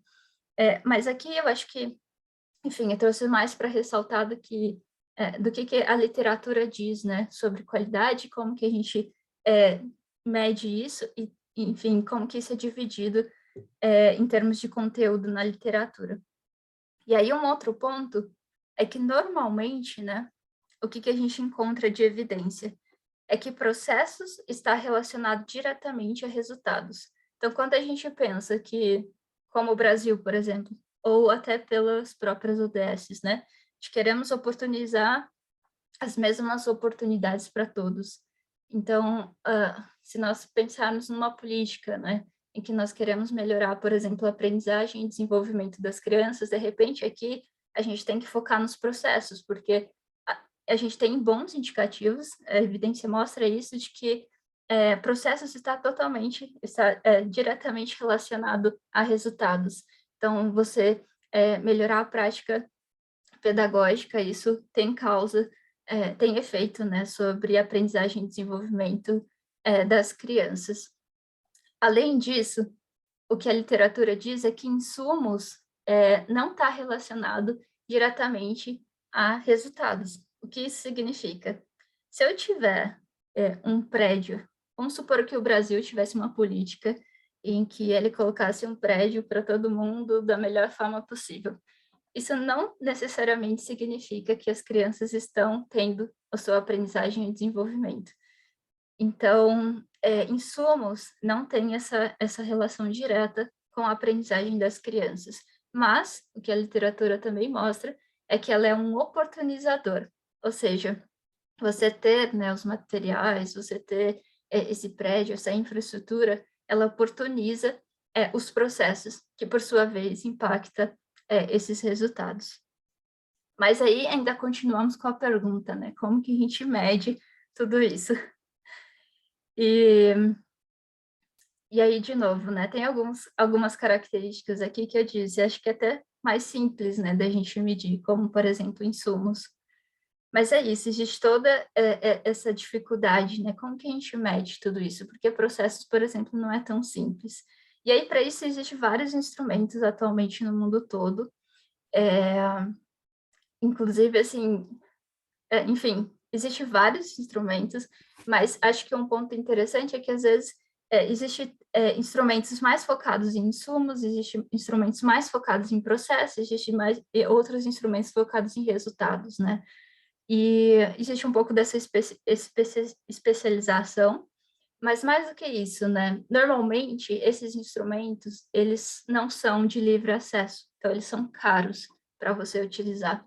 Mas aqui eu acho que, enfim, eu trouxe mais para ressaltar do que a literatura diz, né, sobre qualidade, como que a gente mede isso e, enfim, como que isso é dividido em termos de conteúdo na literatura. E aí um outro ponto é que normalmente, né, o que a gente encontra de evidência é que processos está relacionado diretamente a resultados. Então, quando a gente pensa que, como o Brasil, por exemplo, ou até pelas próprias ODSs, né, queremos oportunizar as mesmas oportunidades para todos. Então, se nós pensarmos numa política, né, em que nós queremos melhorar, por exemplo, a aprendizagem e desenvolvimento das crianças, de repente aqui a gente tem que focar nos processos, porque a gente tem bons indicativos, a evidência mostra isso, de que processos está diretamente relacionado a resultados. Então, você melhorar a prática pedagógica, isso tem tem efeito, né, sobre a aprendizagem e desenvolvimento das crianças. Além disso, o que a literatura diz é que insumos não está relacionado diretamente a resultados. O que isso significa? Se eu tiver um prédio, vamos supor que o Brasil tivesse uma política em que ele colocasse um prédio para todo mundo da melhor forma possível. Isso não necessariamente significa que as crianças estão tendo a sua aprendizagem e desenvolvimento. Então, insumos não têm essa relação direta com a aprendizagem das crianças, mas o que a literatura também mostra é que ela é um oportunizador, ou seja, você ter, né, os materiais, você ter esse prédio, essa infraestrutura, ela oportuniza os processos, que por sua vez impacta esses resultados. Mas aí ainda continuamos com a pergunta, né? Como que a gente mede tudo isso? E aí, de novo, né? Tem algumas características aqui que eu disse, acho que é até mais simples, né, da gente medir, como, por exemplo, insumos. Mas é isso, existe toda essa dificuldade, né? Como que a gente mede tudo isso? Porque processos, por exemplo, não é tão simples. E aí, para isso, existem vários instrumentos atualmente no mundo todo. Inclusive, assim, enfim, existem vários instrumentos, mas acho que um ponto interessante é que, às vezes, existem instrumentos mais focados em insumos, existem instrumentos mais focados em processos, existem outros instrumentos focados em resultados, né? E existe um pouco dessa especialização, mas mais do que isso, né? Normalmente, esses instrumentos, eles não são de livre acesso, então eles são caros para você utilizar.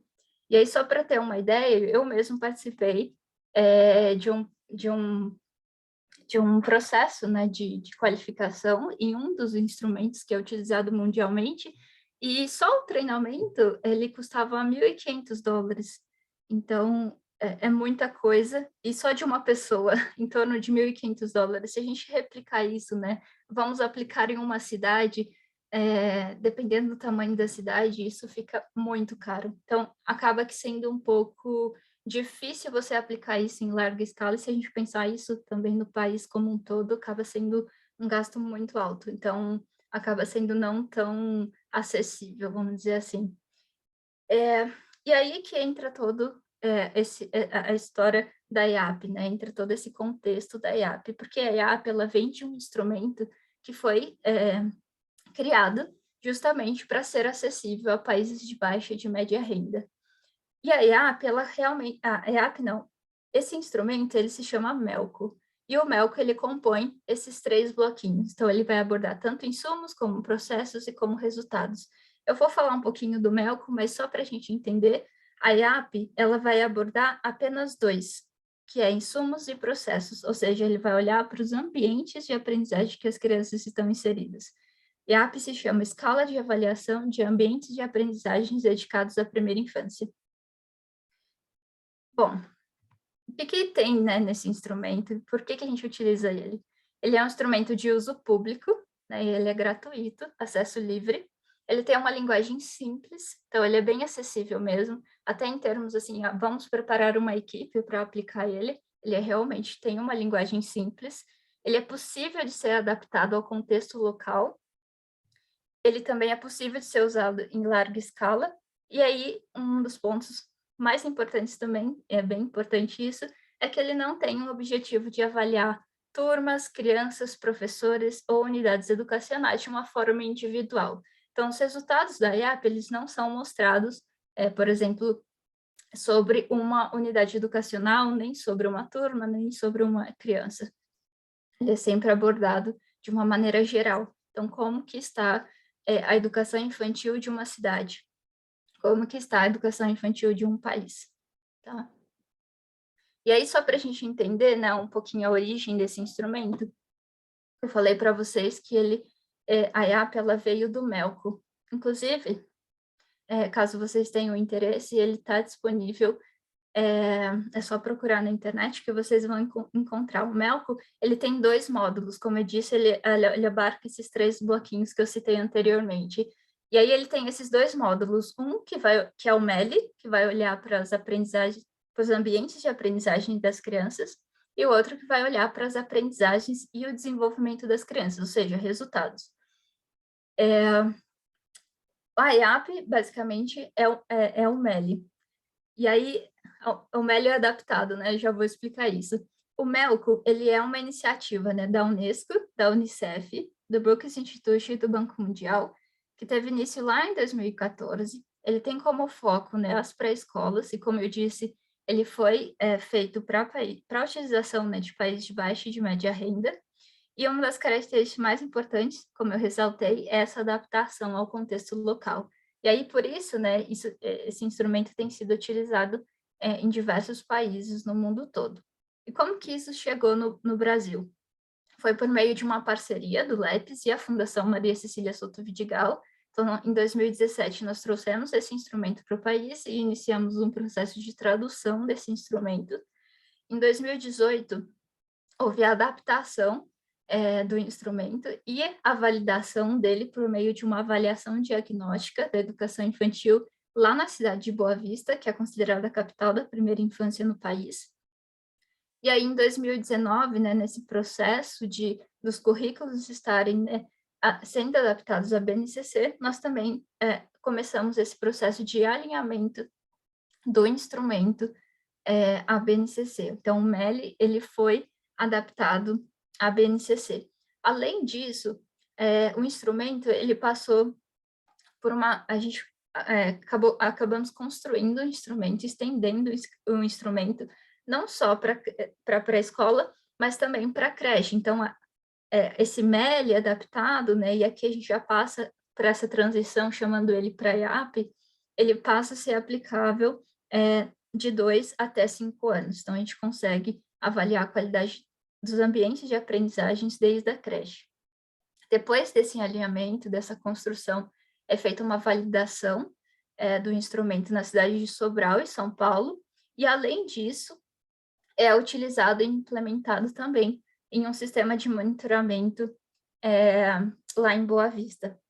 E aí, só para ter uma ideia, eu mesmo participei de um processo, né, de qualificação em um dos instrumentos que é utilizado mundialmente, e só o treinamento, ele custava $1.500. Então, é muita coisa, e só de uma pessoa, em torno de $1.500. Se a gente replicar isso, né, vamos aplicar em uma cidade, dependendo do tamanho da cidade, isso fica muito caro. Então, acaba que sendo um pouco difícil você aplicar isso em larga escala, e se a gente pensar isso também no país como um todo, acaba sendo um gasto muito alto. Então, acaba sendo não tão acessível, vamos dizer assim. E aí que entra todo a história da IAP, né? Entra todo esse contexto da IAP, porque a IAP, ela vem de um instrumento que foi criado justamente para ser acessível a países de baixa e de média renda. E a IAP, ela realmente... A IAP não. Esse instrumento, ele se chama MELCO. E o MELCO, ele compõe esses 3 bloquinhos. Então, ele vai abordar tanto insumos, como processos e como resultados. Eu vou falar um pouquinho do MELCO, mas só para a gente entender, a IAP, ela vai abordar apenas 2, que é insumos e processos. Ou seja, ele vai olhar para os ambientes de aprendizagem que as crianças estão inseridas. IAP se chama Escala de Avaliação de Ambientes de Aprendizagens Dedicados à Primeira Infância. Bom, o que tem, né, nesse instrumento? Por que a gente utiliza ele? Ele é um instrumento de uso público, né, ele é gratuito, acesso livre. Ele tem uma linguagem simples, então ele é bem acessível mesmo, até em termos assim, vamos preparar uma equipe para aplicar ele. Ele realmente tem uma linguagem simples. Ele é possível de ser adaptado ao contexto local. Ele também é possível de ser usado em larga escala. E aí, um dos pontos mais importantes também, é bem importante isso, é que ele não tem um objetivo de avaliar turmas, crianças, professores ou unidades educacionais de uma forma individual. Então, os resultados da IAP, eles não são mostrados, por exemplo, sobre uma unidade educacional, nem sobre uma turma, nem sobre uma criança. Ele é sempre abordado de uma maneira geral. Então, como que está a educação infantil de uma cidade? Como que está a educação infantil de um país? Tá? E aí, só para a gente entender, né, um pouquinho a origem desse instrumento, eu falei para vocês que a IAP, ela veio do MELCO. Inclusive, caso vocês tenham interesse, ele está disponível, é só procurar na internet que vocês vão encontrar. O MELCO, ele tem 2 módulos, como eu disse, ele abarca esses 3 bloquinhos que eu citei anteriormente. E aí ele tem esses 2 módulos, um que é o MELI, que vai olhar para as aprendizagens, para os ambientes de aprendizagem das crianças, e o outro que vai olhar para as aprendizagens e o desenvolvimento das crianças, ou seja, resultados. A IAP, basicamente, é o MELI. E aí, o MELI é adaptado, né? Já vou explicar isso. O MELCO, ele é uma iniciativa, né, da Unesco, da Unicef, do Brookings Institute e do Banco Mundial, que teve início lá em 2014. Ele tem como foco, né, as pré-escolas, e como eu disse, ele foi feito para a utilização, né, de países de baixa e de média renda. E uma das características mais importantes, como eu ressaltei, é essa adaptação ao contexto local. E aí, por isso, né, esse instrumento tem sido utilizado em diversos países no mundo todo. E como que isso chegou no Brasil? foi por meio de uma parceria do LEPES e a Fundação Maria Cecília Soto Vidigal. Então, em 2017, nós trouxemos esse instrumento para o país e iniciamos um processo de tradução desse instrumento. Em 2018, houve a adaptação do instrumento e a validação dele por meio de uma avaliação diagnóstica da educação infantil lá na cidade de Boa Vista, que é considerada a capital da primeira infância no país. E aí, em 2019, né, nesse processo dos currículos estarem sendo adaptados à BNCC, nós também começamos esse processo de alinhamento do instrumento à BNCC. Então, o MELI ele foi adaptado à BNCC. Além disso, o instrumento ele passou por acabamos construindo o instrumento, estendendo o instrumento não só para pré-escola, mas também para a creche. Então, esse MELI adaptado, né, e aqui a gente já passa para essa transição, chamando ele para EAP, ele passa a ser aplicável de 2 até 5 anos. Então, a gente consegue avaliar a qualidade dos ambientes de aprendizagens desde a creche. Depois desse alinhamento, dessa construção, é feita uma validação do instrumento na cidade de Sobral e São Paulo, e, além disso, é utilizado e implementado também em um sistema de monitoramento lá em Boa Vista.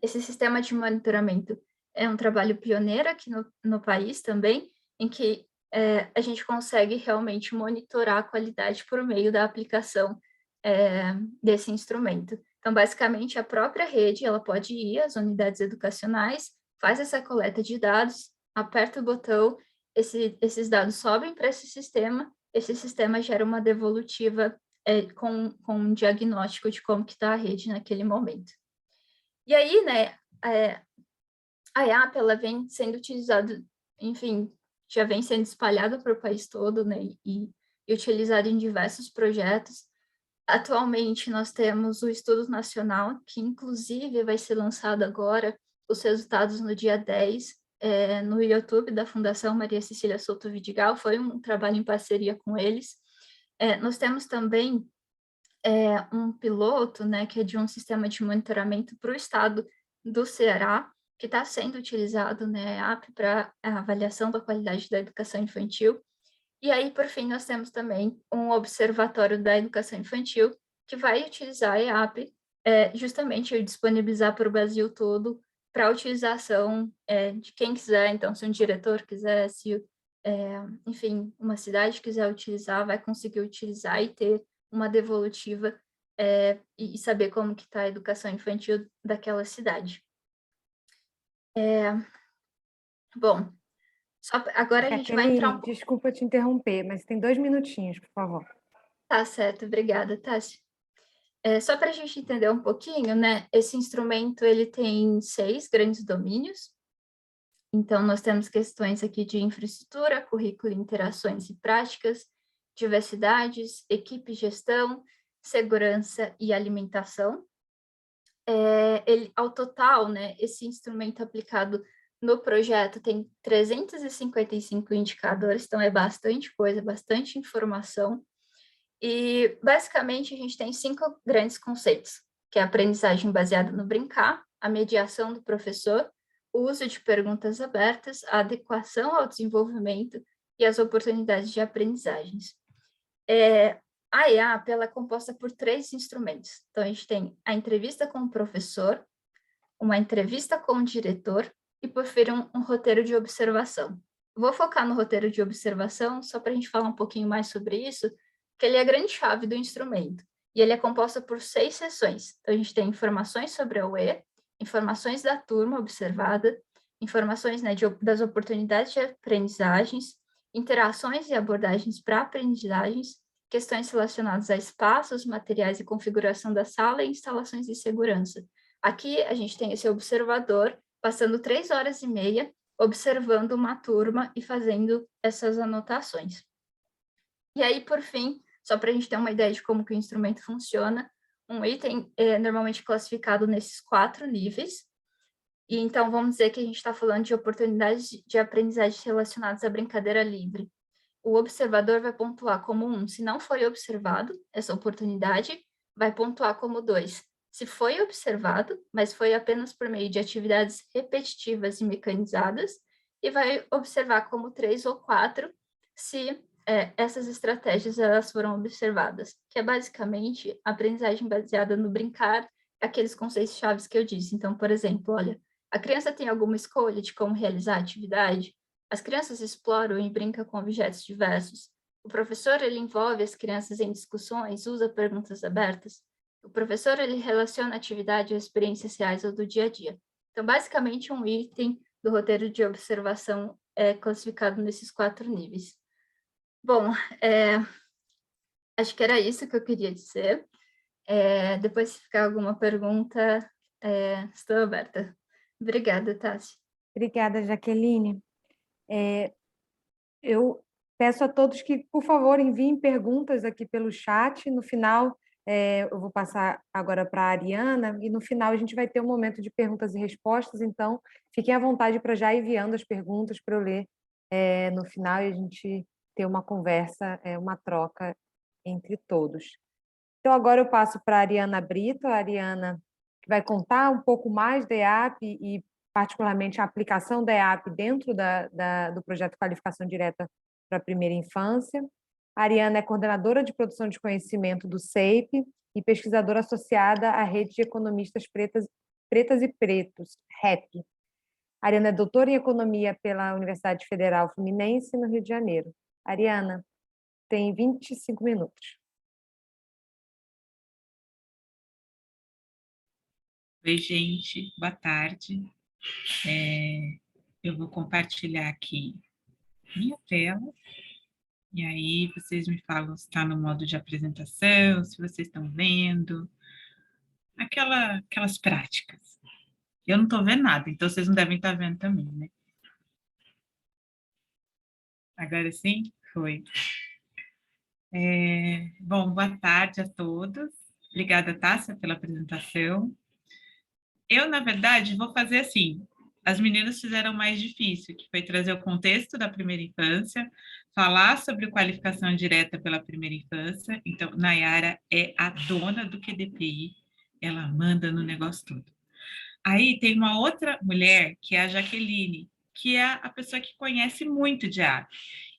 Esse sistema de monitoramento é um trabalho pioneiro aqui no país também, em que a gente consegue realmente monitorar a qualidade por meio da aplicação desse instrumento. Então, basicamente, a própria rede ela pode ir às unidades educacionais, faz essa coleta de dados, aperta o botão, esses dados sobem para esse sistema gera uma devolutiva com um diagnóstico de como que está a rede naquele momento. E aí, né, a EAP, ela vem sendo utilizada, enfim, já vem sendo espalhada para o país todo, né, e utilizada em diversos projetos. Atualmente, nós temos o Estudo Nacional, que inclusive vai ser lançado agora, os resultados no dia 10, no YouTube da Fundação Maria Cecília Soto Vidigal, foi um trabalho em parceria com eles. Nós temos também um piloto, né, que é de um sistema de monitoramento para o estado do Ceará, que está sendo utilizado, né, para a avaliação da qualidade da educação infantil. E aí, por fim, nós temos também um observatório da educação infantil, que vai utilizar a EAP, justamente disponibilizar para o Brasil todo, para a utilização de quem quiser. Então, se um diretor quiser, se, enfim, uma cidade quiser utilizar, vai conseguir utilizar e ter uma devolutiva e saber como que está a educação infantil daquela cidade. Bom, agora a gente vai entrar um pouco... Desculpa te interromper, mas tem 2 minutinhos, por favor. Tá certo, obrigada, Tássia. Só para a gente entender um pouquinho, né? Esse instrumento ele tem 6 grandes domínios. Então, nós temos questões aqui de infraestrutura, currículo, interações e práticas, diversidades, equipe e gestão, segurança e alimentação. Ao total, né, esse instrumento aplicado no projeto tem 355 indicadores, então é bastante coisa, bastante informação. E, basicamente, a gente tem 5 grandes conceitos, que é a aprendizagem baseada no brincar, a mediação do professor, o uso de perguntas abertas, a adequação ao desenvolvimento e as oportunidades de aprendizagens. A EAP ela é composta por 3 instrumentos. Então, a gente tem a entrevista com o professor, uma entrevista com o diretor e, por fim, um roteiro de observação. Vou focar no roteiro de observação, só para a gente falar um pouquinho mais sobre isso, que ele é a grande chave do instrumento. E ele é composto por 6 seções. Então, a gente tem informações sobre a UE, informações da turma observada, informações, né, das oportunidades de aprendizagens, interações e abordagens para aprendizagens, questões relacionadas a espaços, materiais e configuração da sala e instalações de segurança. Aqui a gente tem esse observador passando 3 horas e meia observando uma turma e fazendo essas anotações. E aí, por fim, só para a gente ter uma ideia de como que o instrumento funciona, um item é normalmente classificado nesses 4 níveis. E então, vamos dizer que a gente está falando de oportunidades de aprendizagem relacionadas à brincadeira livre. O observador vai pontuar como 1, se não foi observado essa oportunidade, vai pontuar como 2 se foi observado, mas foi apenas por meio de atividades repetitivas e mecanizadas, e vai observar como 3 ou 4 se essas estratégias elas foram observadas, que é basicamente a aprendizagem baseada no brincar, aqueles conceitos chaves que eu disse. Então, por exemplo, olha, a criança tem alguma escolha de como realizar a atividade? As crianças exploram e brincam com objetos diversos. O professor, ele envolve as crianças em discussões, usa perguntas abertas. O professor, ele relaciona a atividade às experiências reais ou do dia a dia. Então, basicamente, um item do roteiro de observação é classificado nesses 4 níveis. Bom, acho que era isso que eu queria dizer. Depois, se ficar alguma pergunta, estou aberta. Obrigada, Tassi. Obrigada, Jaqueline. Eu peço a todos que, por favor, enviem perguntas aqui pelo chat. No final, eu vou passar agora para a Ariana, e no final a gente vai ter um momento de perguntas e respostas, então fiquem à vontade para já ir enviando as perguntas para eu ler no final e a gente ter uma conversa, uma troca entre todos. Então, agora eu passo para a Ariana Brito, a Ariana que vai contar um pouco mais da EAP e, particularmente, a aplicação da EAP dentro do projeto Qualificação Direta para a Primeira Infância. A Ariana é coordenadora de produção de conhecimento do SEIP e pesquisadora associada à Rede de Economistas Pretas e Pretos, REP. A Ariana é doutora em Economia pela Universidade Federal Fluminense, no Rio de Janeiro. Ariana, tem 25 minutos. Oi, gente, boa tarde. Eu vou compartilhar aqui minha tela, e aí vocês me falam se está no modo de apresentação, se vocês estão vendo, aquelas práticas. Eu não estou vendo nada, então vocês não devem estar vendo também, né? Agora sim? Foi. Bom, boa tarde a todos. Obrigada, Tássia, pela apresentação. Eu, na verdade, vou fazer assim. As meninas fizeram mais difícil, que foi trazer o contexto da primeira infância, falar sobre qualificação direta pela primeira infância. Então, Nayara é a dona do QDPI, ela manda no negócio todo. Aí tem uma outra mulher, que é a Jaqueline, que é a pessoa que conhece muito de EAP.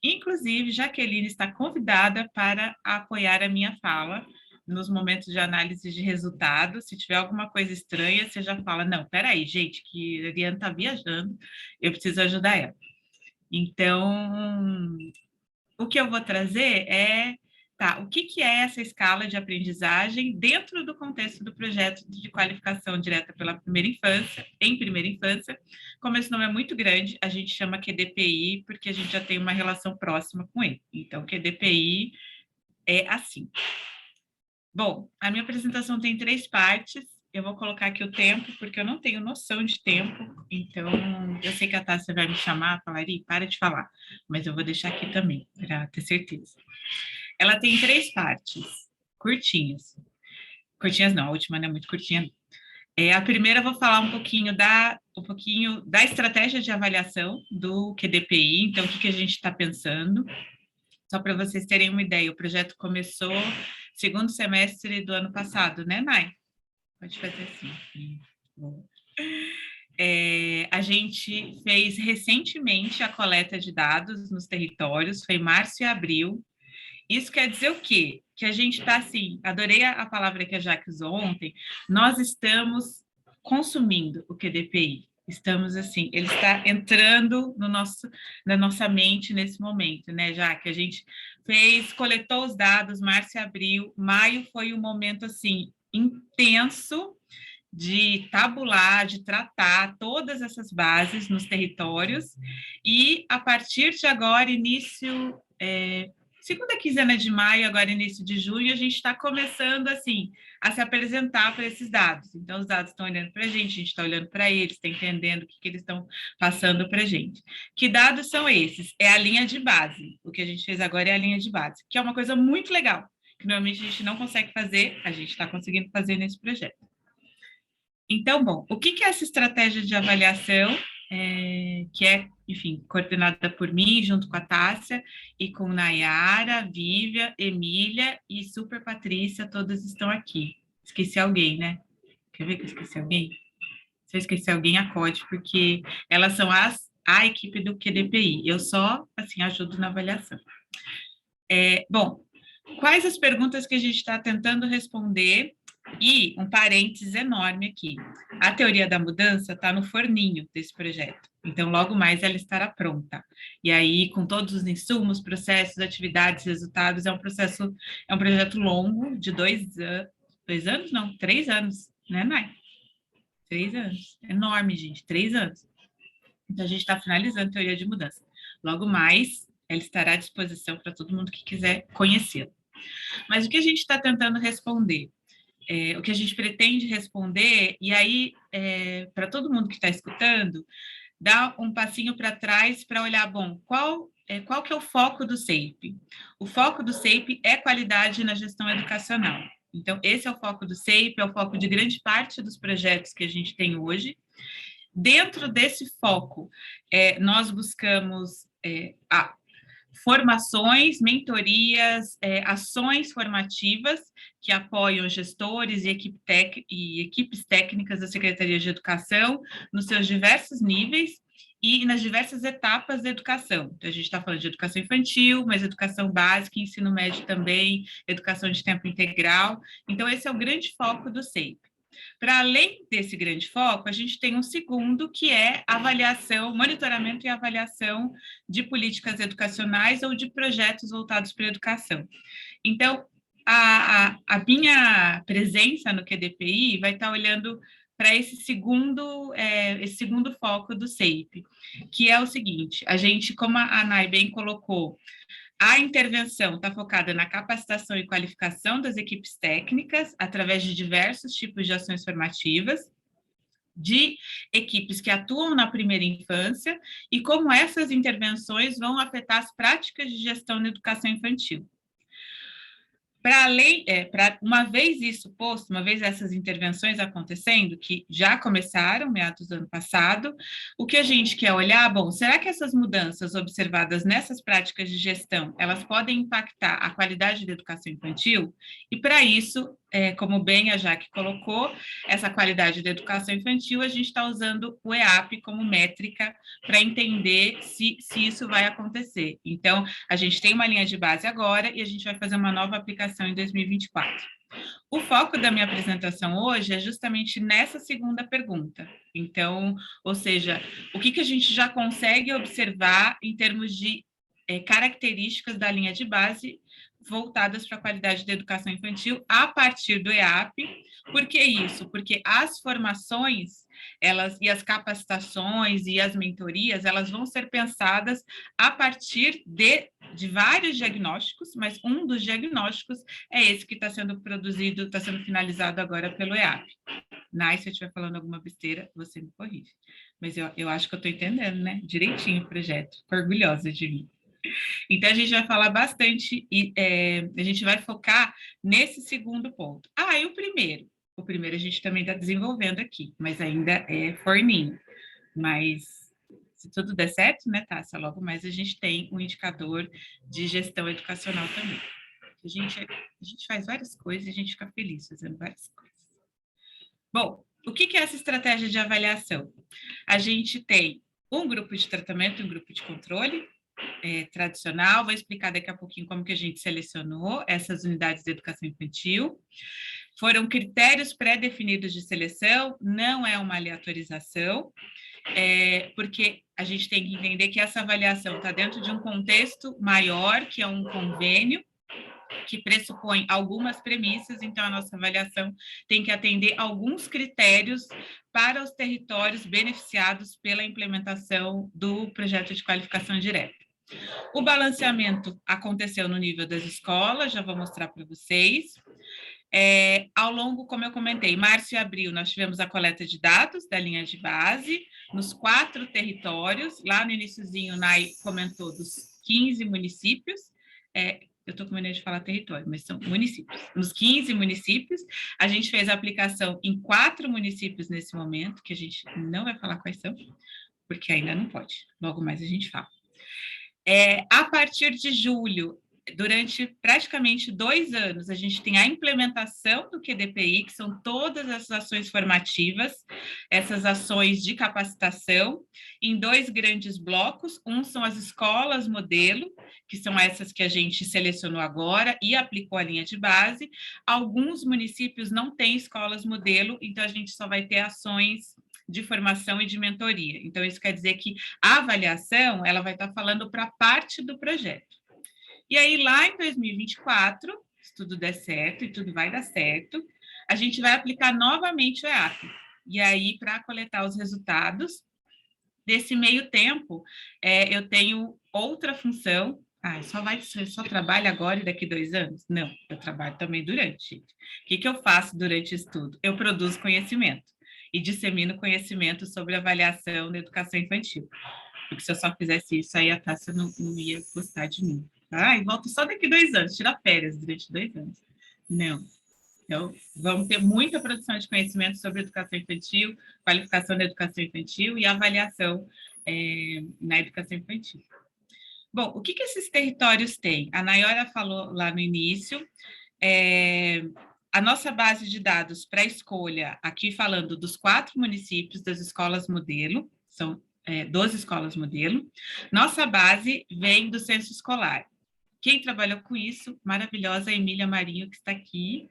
Inclusive, Jaqueline está convidada para apoiar a minha fala nos momentos de análise de resultados. Se tiver alguma coisa estranha, você já fala, não, peraí, gente, que a Ariane está viajando, eu preciso ajudar ela. Então, o que eu vou trazer o que é essa escala de aprendizagem dentro do contexto do projeto de qualificação direta pela primeira infância, em primeira infância. Como esse nome é muito grande, a gente chama QDPI porque a gente já tem uma relação próxima com ele. Então, QDPI é assim. Bom, a minha apresentação tem 3 partes. Eu vou colocar aqui o tempo, porque eu não tenho noção de tempo. Então, eu sei que a Tássia vai me chamar, falaria, para de falar. Mas eu vou deixar aqui também, para ter certeza. Ela tem 3 partes, curtinhas. Curtinhas não, a última não é muito curtinha. A primeira eu vou falar um pouquinho da estratégia de avaliação do QDPI, então o que a gente está pensando. Só para vocês terem uma ideia, o projeto começou segundo semestre do ano passado, né, Nai? Pode fazer assim. A gente fez recentemente a coleta de dados nos territórios, foi em março e abril. Isso quer dizer o quê? Que a gente está assim, adorei a palavra que a Jaque usou ontem, nós estamos consumindo o QDPI. Estamos assim, ele está entrando na nossa mente nesse momento, né, Jaque? A gente coletou os dados, março e abril, maio foi um momento assim, intenso de tabular, de tratar todas essas bases nos territórios, e a partir de agora, segunda quinzena de maio, agora início de junho, a gente está começando, assim, a se apresentar para esses dados. Então, os dados estão olhando para a gente está olhando para eles, está entendendo o que eles estão passando para a gente. Que dados são esses? É a linha de base. O que a gente fez agora é a linha de base, que é uma coisa muito legal, que normalmente a gente não consegue fazer, a gente está conseguindo fazer nesse projeto. Então, bom, o que é essa estratégia de avaliação, que é enfim, coordenada por mim, junto com a Tássia, e com Nayara, Vívia, Emília e Super Patrícia, todas estão aqui. Esqueci alguém, né? Quer ver que eu esqueci alguém? Se eu esqueci alguém, acode, porque elas são a equipe do QDPI. Eu só, assim, ajudo na avaliação. Bom, quais as perguntas que a gente está tentando responder? E um parênteses enorme aqui. A teoria da mudança está no forninho desse projeto. Então, logo mais ela estará pronta. E aí, com todos os insumos, processos, atividades, resultados, é um projeto longo, de 2 anos. 2 anos? Não, 3 anos, né, Nai? 3 anos. Enorme, gente, 3 anos. Então, a gente está finalizando a teoria de mudança. Logo mais, ela estará à disposição para todo mundo que quiser conhecê-la. Mas o que a gente está tentando responder? O que a gente pretende responder, e aí, para todo mundo que está escutando, dá um passinho para trás para olhar, bom, qual que é o foco do SEIP? O foco do SEIP é qualidade na gestão educacional. Então, esse é o foco do SEIP, é o foco de grande parte dos projetos que a gente tem hoje. Dentro desse foco, nós buscamos formações, mentorias, ações formativas que apoiam gestores e equipes técnicas da Secretaria de Educação nos seus diversos níveis e nas diversas etapas da educação. Então, a gente está falando de educação infantil, mas educação básica, ensino médio também, educação de tempo integral. Então, esse é o grande foco do SEIP. Para além desse grande foco, a gente tem um segundo, que é avaliação, monitoramento e avaliação de políticas educacionais ou de projetos voltados para a educação. Então, a minha presença no QDPI vai estar olhando para esse segundo foco do SEIP, que é o seguinte: a gente, como a Nay bem colocou, a intervenção está focada na capacitação e qualificação das equipes técnicas, através de diversos tipos de ações formativas, de equipes que atuam na primeira infância, e como essas intervenções vão afetar as práticas de gestão na educação infantil. Uma vez isso posto, uma vez essas intervenções acontecendo, que já começaram, meados do ano passado, o que a gente quer olhar, bom, será que essas mudanças observadas nessas práticas de gestão, elas podem impactar a qualidade da educação infantil? E para isso, como bem a Jaque colocou, essa qualidade da educação infantil, a gente está usando o EAP como métrica para entender se isso vai acontecer. Então, a gente tem uma linha de base agora e a gente vai fazer uma nova aplicação em 2024. O foco da minha apresentação hoje é justamente nessa segunda pergunta. Então, ou seja, o que a gente já consegue observar em termos de características da linha de base voltadas para a qualidade da educação infantil a partir do EAP. Por que isso? Porque as formações, e as capacitações e as mentorias, elas vão ser pensadas a partir de vários diagnósticos, mas um dos diagnósticos é esse que está sendo produzido, está sendo finalizado agora pelo EAP. Nai, se eu estiver falando alguma besteira, você me corrige. Mas eu acho que eu estou entendendo, né? Direitinho o projeto. Fico orgulhosa de mim. Então, a gente vai falar bastante, e a gente vai focar nesse segundo ponto. E o primeiro? O primeiro a gente também está desenvolvendo aqui, mas ainda é forninho. Mas, se tudo der certo, né, Tássia? Logo mais a gente tem um indicador de gestão educacional também. A gente faz várias coisas e a gente fica feliz fazendo várias coisas. Bom, o que é essa estratégia de avaliação? A gente tem um grupo de tratamento e um grupo de controle, tradicional, vou explicar daqui a pouquinho como que a gente selecionou essas unidades de educação infantil. Foram critérios pré-definidos de seleção, não é uma aleatorização, porque a gente tem que entender que essa avaliação está dentro de um contexto maior, que é um convênio, que pressupõe algumas premissas, então a nossa avaliação tem que atender alguns critérios para os territórios beneficiados pela implementação do projeto de qualificação direta. O balanceamento aconteceu no nível das escolas, já vou mostrar para vocês. Ao longo, como eu comentei, março e abril, nós tivemos a coleta de dados da linha de base, nos 4 territórios, lá no iniciozinho, o Nai comentou dos 15 municípios, eu estou com medo de falar território, mas são municípios. Nos 15 municípios, a gente fez a aplicação em 4 municípios nesse momento, que a gente não vai falar quais são, porque ainda não pode. Logo mais a gente fala. A partir de julho, durante praticamente 2 anos, a gente tem a implementação do QDPI, que são todas as ações formativas, essas ações de capacitação, em 2 grandes blocos. Um são as escolas modelo, que são essas que a gente selecionou agora e aplicou a linha de base. Alguns municípios não têm escolas modelo, então a gente só vai ter ações de formação e de mentoria. Então, isso quer dizer que a avaliação, ela vai estar falando para parte do projeto. E aí, lá em 2024, se tudo der certo, e tudo vai dar certo, a gente vai aplicar novamente o EAP. E aí, para coletar os resultados, desse meio tempo, eu tenho outra função. Só trabalho agora e daqui 2 anos? Não, eu trabalho também durante. O que eu faço durante isso tudo? Eu produzo conhecimento e dissemino conhecimento sobre avaliação da educação infantil. Porque se eu só fizesse isso, aí a Tássia não ia gostar de mim. E volto só daqui 2 anos, tirar férias durante 2 anos. Não. Então, vamos ter muita produção de conhecimento sobre educação infantil, qualificação da educação infantil e avaliação na educação infantil. Bom, o que esses territórios têm? A Nayora falou lá no início, a nossa base de dados para escolha, aqui falando dos 4 municípios das escolas modelo, são 12 escolas modelo. Nossa base vem do censo escolar. Quem trabalhou com isso, maravilhosa Emília Marinho, que está aqui,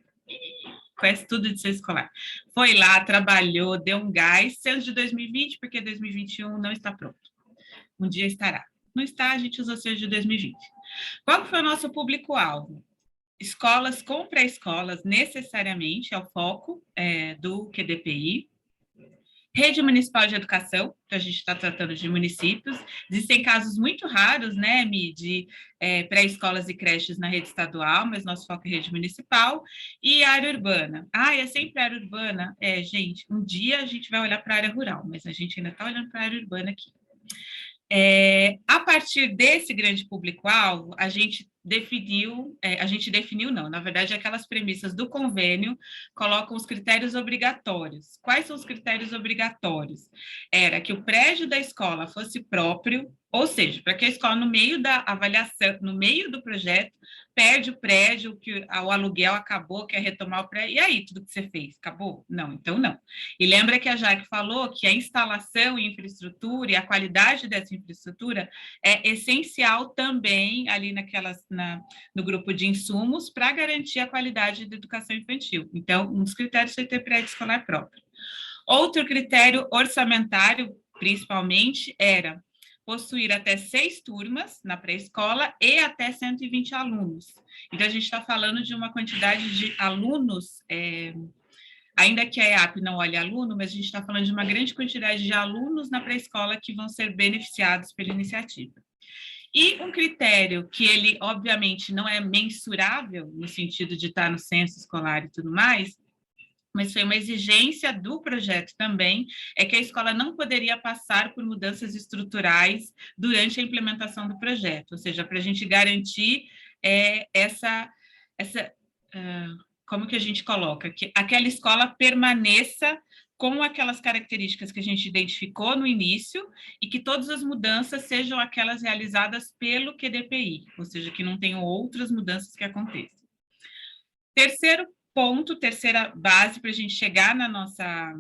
conhece tudo de censo escolar. Foi lá, trabalhou, deu um gás, censo de 2020, porque 2021 não está pronto. Um dia estará. Não está, a gente usou o censo de 2020. Qual foi o nosso público-alvo? Escolas com pré-escolas, necessariamente, é o foco do QDPI. Rede Municipal de Educação, então a gente está tratando de municípios. Existem casos muito raros, né, Mi, de pré-escolas e creches na rede estadual, mas nosso foco é rede municipal. E área urbana. É sempre área urbana? Gente, um dia a gente vai olhar para a área rural, mas a gente ainda está olhando para a área urbana aqui. A partir desse grande público-alvo, a gente definiu, não, na verdade, aquelas premissas do convênio colocam os critérios obrigatórios. Quais são os critérios obrigatórios? Era que o prédio da escola fosse próprio, ou seja, para que a escola, no meio da avaliação, no meio do projeto, perde o prédio, que o aluguel acabou, quer retomar o prédio, e aí, tudo que você fez? Acabou? Não, então não. E lembra que a Jaque falou que a instalação e infraestrutura e a qualidade dessa infraestrutura é essencial também ali no grupo de insumos para garantir a qualidade da educação infantil. Então, um dos critérios foi ter prédio escolar próprio. Outro critério orçamentário, principalmente, era possuir até 6 turmas na pré-escola e até 120 alunos. Então, a gente está falando de uma quantidade de alunos, ainda que a EAP não olhe aluno, mas a gente está falando de uma grande quantidade de alunos na pré-escola que vão ser beneficiados pela iniciativa. E um critério que ele, obviamente, não é mensurável, no sentido de estar no censo escolar e tudo mais, mas foi uma exigência do projeto também, é que a escola não poderia passar por mudanças estruturais durante a implementação do projeto, ou seja, para a gente garantir como que a gente coloca? Que aquela escola permaneça com aquelas características que a gente identificou no início e que todas as mudanças sejam aquelas realizadas pelo QDPI, ou seja, que não tenham outras mudanças que aconteçam. Terceiro ponto, terceira base para a gente chegar na nossa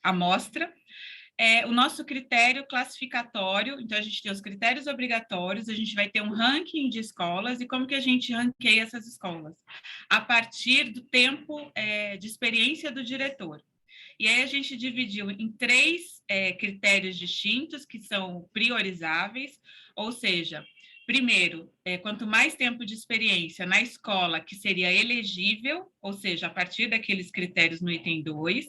amostra, o nosso critério classificatório. Então, a gente tem os critérios obrigatórios, a gente vai ter um ranking de escolas, e como que a gente ranqueia essas escolas? A partir do tempo de experiência do diretor. E aí a gente dividiu em 3 critérios distintos, que são priorizáveis, ou seja, primeiro, quanto mais tempo de experiência na escola, que seria elegível, ou seja, a partir daqueles critérios no item 2.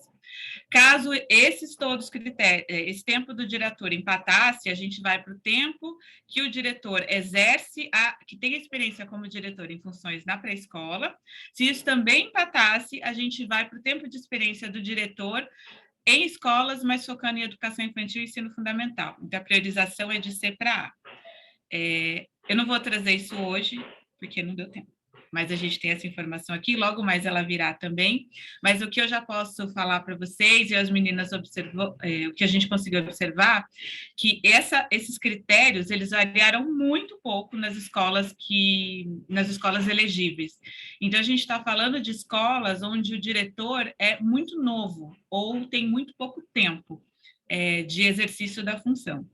Caso esses todos critérios, esse tempo do diretor empatasse, a gente vai para o tempo que o diretor exerce, que tem experiência como diretor em funções na pré-escola. Se isso também empatasse, a gente vai para o tempo de experiência do diretor em escolas, mas focando em educação infantil e ensino fundamental. Então, a priorização é de C para A. Eu não vou trazer isso hoje, porque não deu tempo. mas a gente tem essa informação aqui, logo mais ela virá também. Mas o que eu já posso falar para vocês, e as meninas observou, o que a gente conseguiu observar, que esses critérios, eles variaram muito pouco nas escolas elegíveis. Então, a gente está falando de escolas onde o diretor é muito novo, ou tem muito pouco tempo de exercício da função.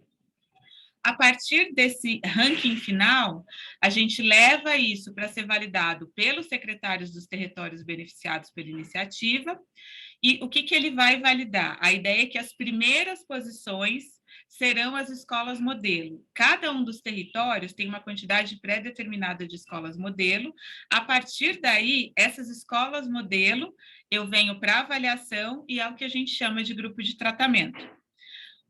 A partir desse ranking final, a gente leva isso para ser validado pelos secretários dos territórios beneficiados pela iniciativa, e o que ele vai validar? A ideia é que as primeiras posições serão as escolas modelo. Cada um dos territórios tem uma quantidade pré-determinada de escolas modelo. A partir daí, essas escolas modelo, eu venho para avaliação e é o que a gente chama de grupo de tratamento.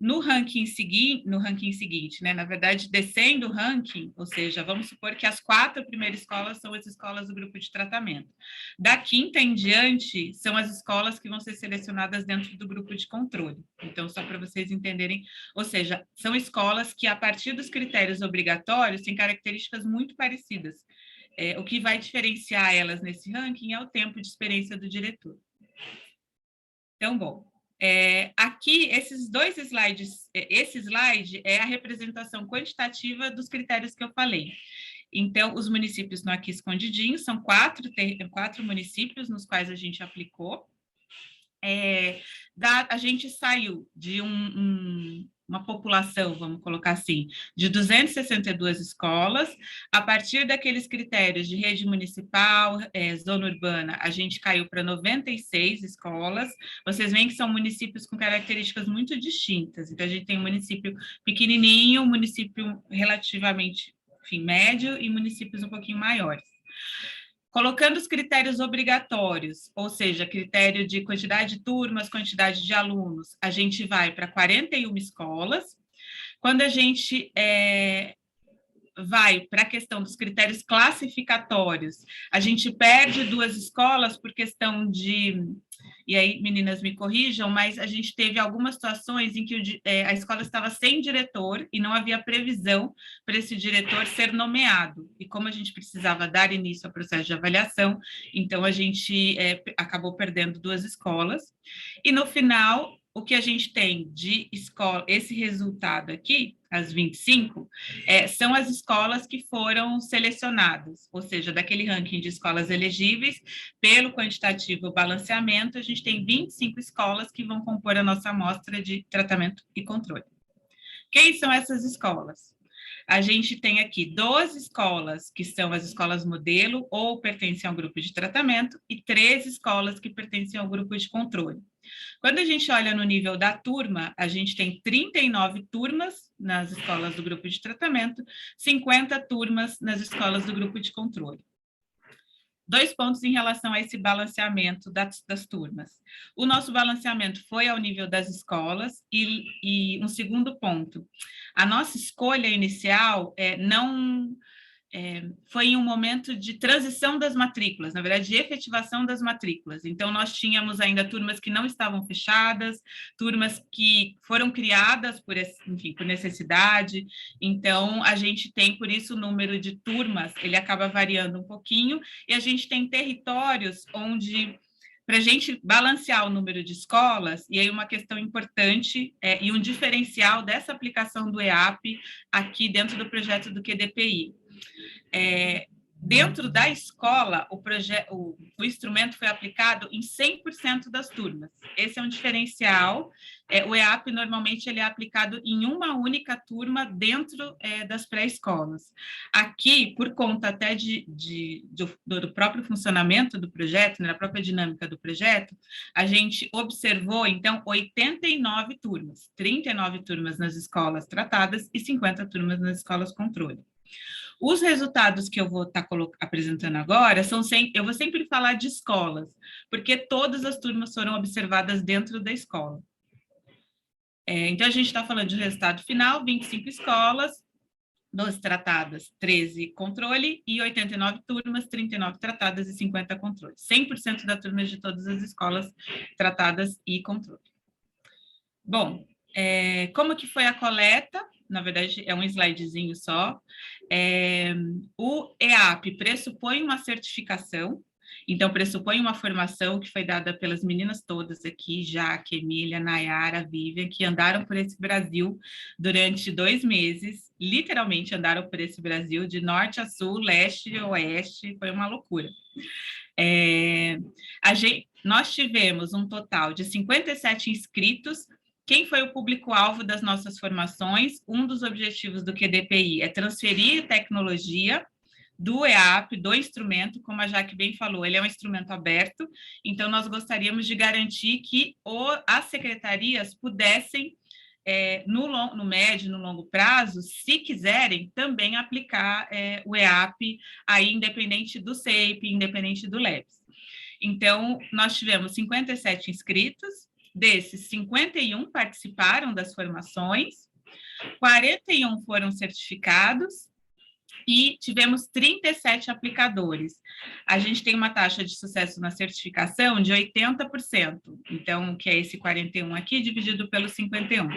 No ranking seguinte, né, na verdade, descendo o ranking, ou seja, vamos supor que as 4 primeiras escolas são as escolas do grupo de tratamento. Da 5ª em diante, são as escolas que vão ser selecionadas dentro do grupo de controle. Então, só para vocês entenderem, ou seja, são escolas que, a partir dos critérios obrigatórios, têm características muito parecidas. O que vai diferenciar elas nesse ranking é o tempo de experiência do diretor. Então, bom, aqui, esses 2 slides, esse slide é a representação quantitativa dos critérios que eu falei. Então, os municípios estão aqui escondidinhos, são 4 municípios nos quais a gente aplicou. A gente saiu de uma população, vamos colocar assim, de 262 escolas. A partir daqueles critérios de rede municipal, zona urbana, a gente caiu para 96 escolas. Vocês veem que são municípios com características muito distintas. Então, a gente tem um município pequenininho, um município relativamente, enfim, médio e municípios um pouquinho maiores. Colocando os critérios obrigatórios, ou seja, critério de quantidade de turmas, quantidade de alunos, a gente vai para 41 escolas. Quando a gente vai para a questão dos critérios classificatórios, a gente perde 2 escolas por questão de... E aí, meninas, me corrijam, mas a gente teve algumas situações em que a escola estava sem diretor e não havia previsão para esse diretor ser nomeado. E como a gente precisava dar início ao processo de avaliação, então a gente acabou perdendo 2 escolas. E no final, o que a gente tem de escola, esse resultado aqui, as 25, são as escolas que foram selecionadas, ou seja, daquele ranking de escolas elegíveis, pelo quantitativo balanceamento, a gente tem 25 escolas que vão compor a nossa amostra de tratamento e controle. Quem são essas escolas? A gente tem aqui 12 escolas que são as escolas modelo ou pertencem ao grupo de tratamento e 13 escolas que pertencem ao grupo de controle. Quando a gente olha no nível da turma, a gente tem 39 turmas nas escolas do grupo de tratamento, 50 turmas nas escolas do grupo de controle. 2 pontos em relação a esse balanceamento das turmas. O nosso balanceamento foi ao nível das escolas e um segundo ponto, a nossa escolha inicial foi em um momento de transição das matrículas, na verdade, de efetivação das matrículas. Então, nós tínhamos ainda turmas que não estavam fechadas, turmas que foram criadas por necessidade. Então, a gente tem, por isso, o número de turmas, ele acaba variando um pouquinho, e a gente tem territórios onde, para a gente balancear o número de escolas, e aí uma questão importante e um diferencial dessa aplicação do EAP aqui dentro do projeto do QDPI. Dentro da escola, o instrumento foi aplicado em 100% das turmas. Esse é um diferencial. O EAP, normalmente, ele é aplicado em uma única turma dentro das pré-escolas. Aqui, por conta até do próprio funcionamento do projeto, da própria dinâmica do projeto, a gente observou, então, 89 turmas, 39 turmas nas escolas tratadas e 50 turmas nas escolas controle. Os resultados que eu vou estar apresentando agora eu vou sempre falar de escolas, porque todas as turmas foram observadas dentro da escola. Então, a gente está falando de resultado final, 25 escolas, 12 tratadas, 13 controle, e 89 turmas, 39 tratadas e 50 controle. 100% das turmas de todas as escolas tratadas e controle. Bom, como que foi a coleta? Na verdade, é um slidezinho só. O EAP pressupõe uma certificação, então pressupõe uma formação que foi dada pelas meninas todas aqui, Jaque, Emília, Nayara, Vivian, que andaram por esse Brasil durante 2 meses, literalmente andaram por esse Brasil, de norte a sul, leste a oeste, foi uma loucura. Nós tivemos um total de 57 inscritos. Quem foi o público-alvo das nossas formações? Um dos objetivos do QDPI é transferir tecnologia do EAP, do instrumento, como a Jaque bem falou, ele é um instrumento aberto, então nós gostaríamos de garantir que as secretarias pudessem, no médio, no longo prazo, se quiserem, também aplicar o EAP, aí independente do CEIP, independente do LEPS. Então, nós tivemos 57 inscritos, desses 51 participaram das formações, 41 foram certificados, e tivemos 37 aplicadores. A gente tem uma taxa de sucesso na certificação de 80%, então, que é esse 41 aqui, dividido pelos 51.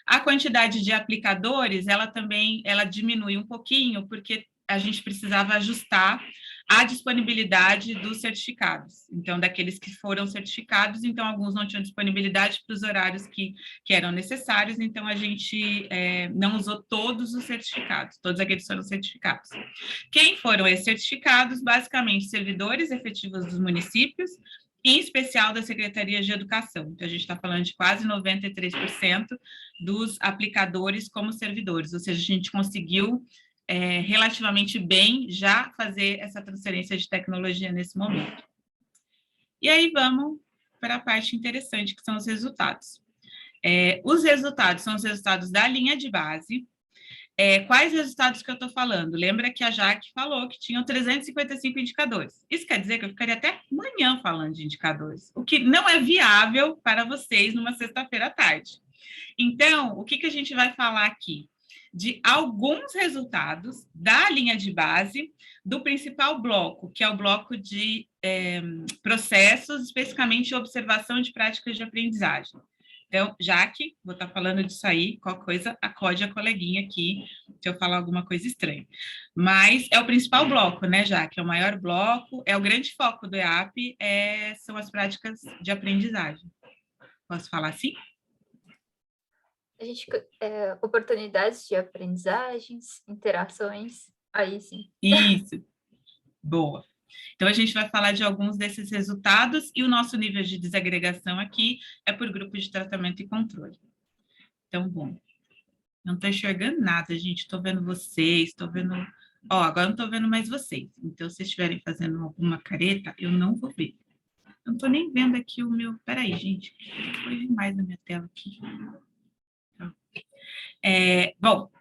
A quantidade de aplicadores, ela diminui um pouquinho, porque a gente precisava ajustar a disponibilidade dos certificados. Então, daqueles que foram certificados, então, alguns não tinham disponibilidade para os horários que eram necessários, então, a gente não usou todos os certificados, todos aqueles foram certificados. Quem foram esses certificados? Basicamente, servidores efetivos dos municípios, em especial da Secretaria de Educação. Então, a gente está falando de quase 93% dos aplicadores como servidores, ou seja, a gente conseguiu relativamente bem já fazer essa transferência de tecnologia nesse momento. E aí vamos para a parte interessante, que são os resultados. Os resultados são os resultados da linha de base. Quais resultados que eu estou falando? Lembra que a Jaque falou que tinham 355 indicadores. Isso quer dizer que eu ficaria até amanhã falando de indicadores, o que não é viável para vocês numa sexta-feira à tarde. Então, o que a gente vai falar aqui? De alguns resultados da linha de base do principal bloco, que é o bloco de processos, especificamente observação de práticas de aprendizagem. Então, Jaque, vou estar falando disso aí, qualquer coisa, acode a coleguinha aqui, se eu falar alguma coisa estranha. Mas é o principal bloco, né, Jaque? É o maior bloco, é o grande foco do EAP, são as práticas de aprendizagem. Posso falar assim? A gente, oportunidades de aprendizagens, interações, aí sim. Isso, boa. Então, a gente vai falar de alguns desses resultados e o nosso nível de desagregação aqui é por grupo de tratamento e controle. Então, bom, não estou enxergando nada, gente, estou vendo vocês, estou vendo... agora não estou vendo mais vocês. Então, se estiverem fazendo alguma careta, eu não vou ver. Eu não estou nem vendo aqui o meu... Peraí, gente, foi demais na minha tela aqui. Bom,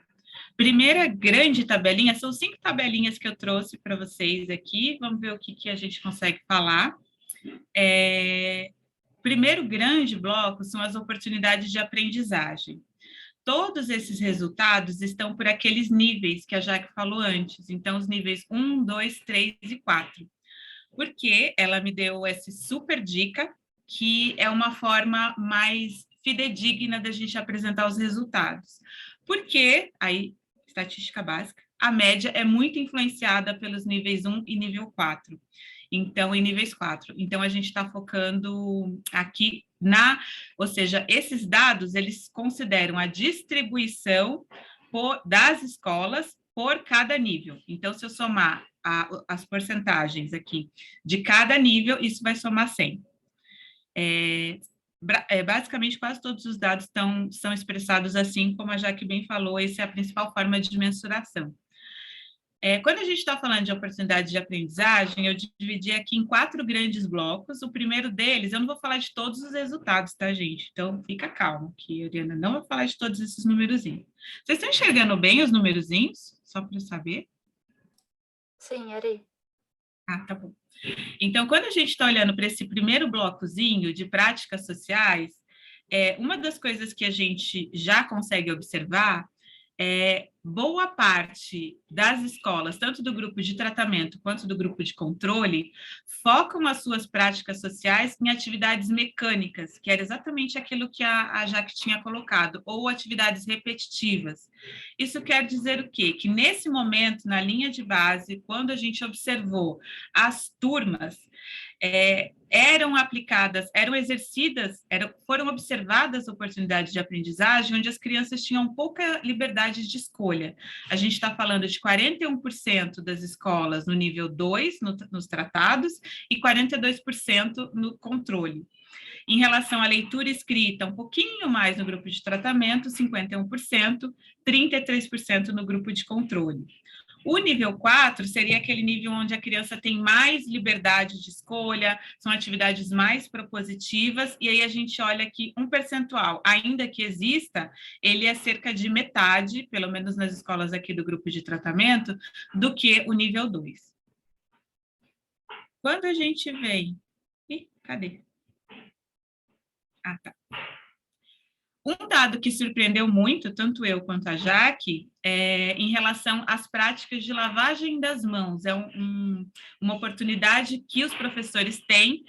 primeira grande tabelinha, são 5 tabelinhas que eu trouxe para vocês aqui, vamos ver o que a gente consegue falar. Primeiro grande bloco são as oportunidades de aprendizagem. Todos esses resultados estão por aqueles níveis que a Jaque falou antes, então os níveis 1, 2, 3 e 4. Porque ela me deu essa super dica, que é uma forma mais fidedigna da gente apresentar os resultados. Porque, aí, estatística básica, a média é muito influenciada pelos níveis 1 e nível 4. Então, em níveis 4. Então, a gente está focando aqui ou seja, esses dados, eles consideram a distribuição das escolas por cada nível. Então, se eu somar as porcentagens aqui de cada nível, isso vai somar 100. Basicamente, quase todos os dados são expressados assim, como a Jaque bem falou, essa é a principal forma de mensuração. Quando a gente está falando de oportunidade de aprendizagem, eu dividi aqui em 4 grandes blocos. O primeiro deles, eu não vou falar de todos os resultados, tá, gente? Então, fica calmo, que a Oriana não vai falar de todos esses numerozinhos. Vocês estão enxergando bem os numerozinhos? Só para eu saber. Sim, Ari. Tá bom. Então, quando a gente está olhando para esse primeiro blocozinho de práticas sociais, uma das coisas que a gente já consegue observar boa parte das escolas, tanto do grupo de tratamento quanto do grupo de controle, focam as suas práticas sociais em atividades mecânicas, que era exatamente aquilo que a Jaque tinha colocado, ou atividades repetitivas. Isso quer dizer o quê? Que nesse momento, na linha de base, quando a gente observou as turmas, eram aplicadas, eram exercidas, foram observadas oportunidades de aprendizagem onde as crianças tinham pouca liberdade de escolha. A gente está falando de 41% das escolas no nível 2, nos tratados, e 42% no controle. Em relação à leitura e escrita, um pouquinho mais no grupo de tratamento, 51%, 33% no grupo de controle. O nível 4 seria aquele nível onde a criança tem mais liberdade de escolha, são atividades mais propositivas, e aí a gente olha que um percentual, ainda que exista, ele é cerca de metade, pelo menos nas escolas aqui do grupo de tratamento, do que o nível 2. Quando a gente vem... Ih, cadê? Ah, tá. Um dado que surpreendeu muito, tanto eu quanto a Jaque, em relação às práticas de lavagem das mãos. É uma oportunidade que os professores têm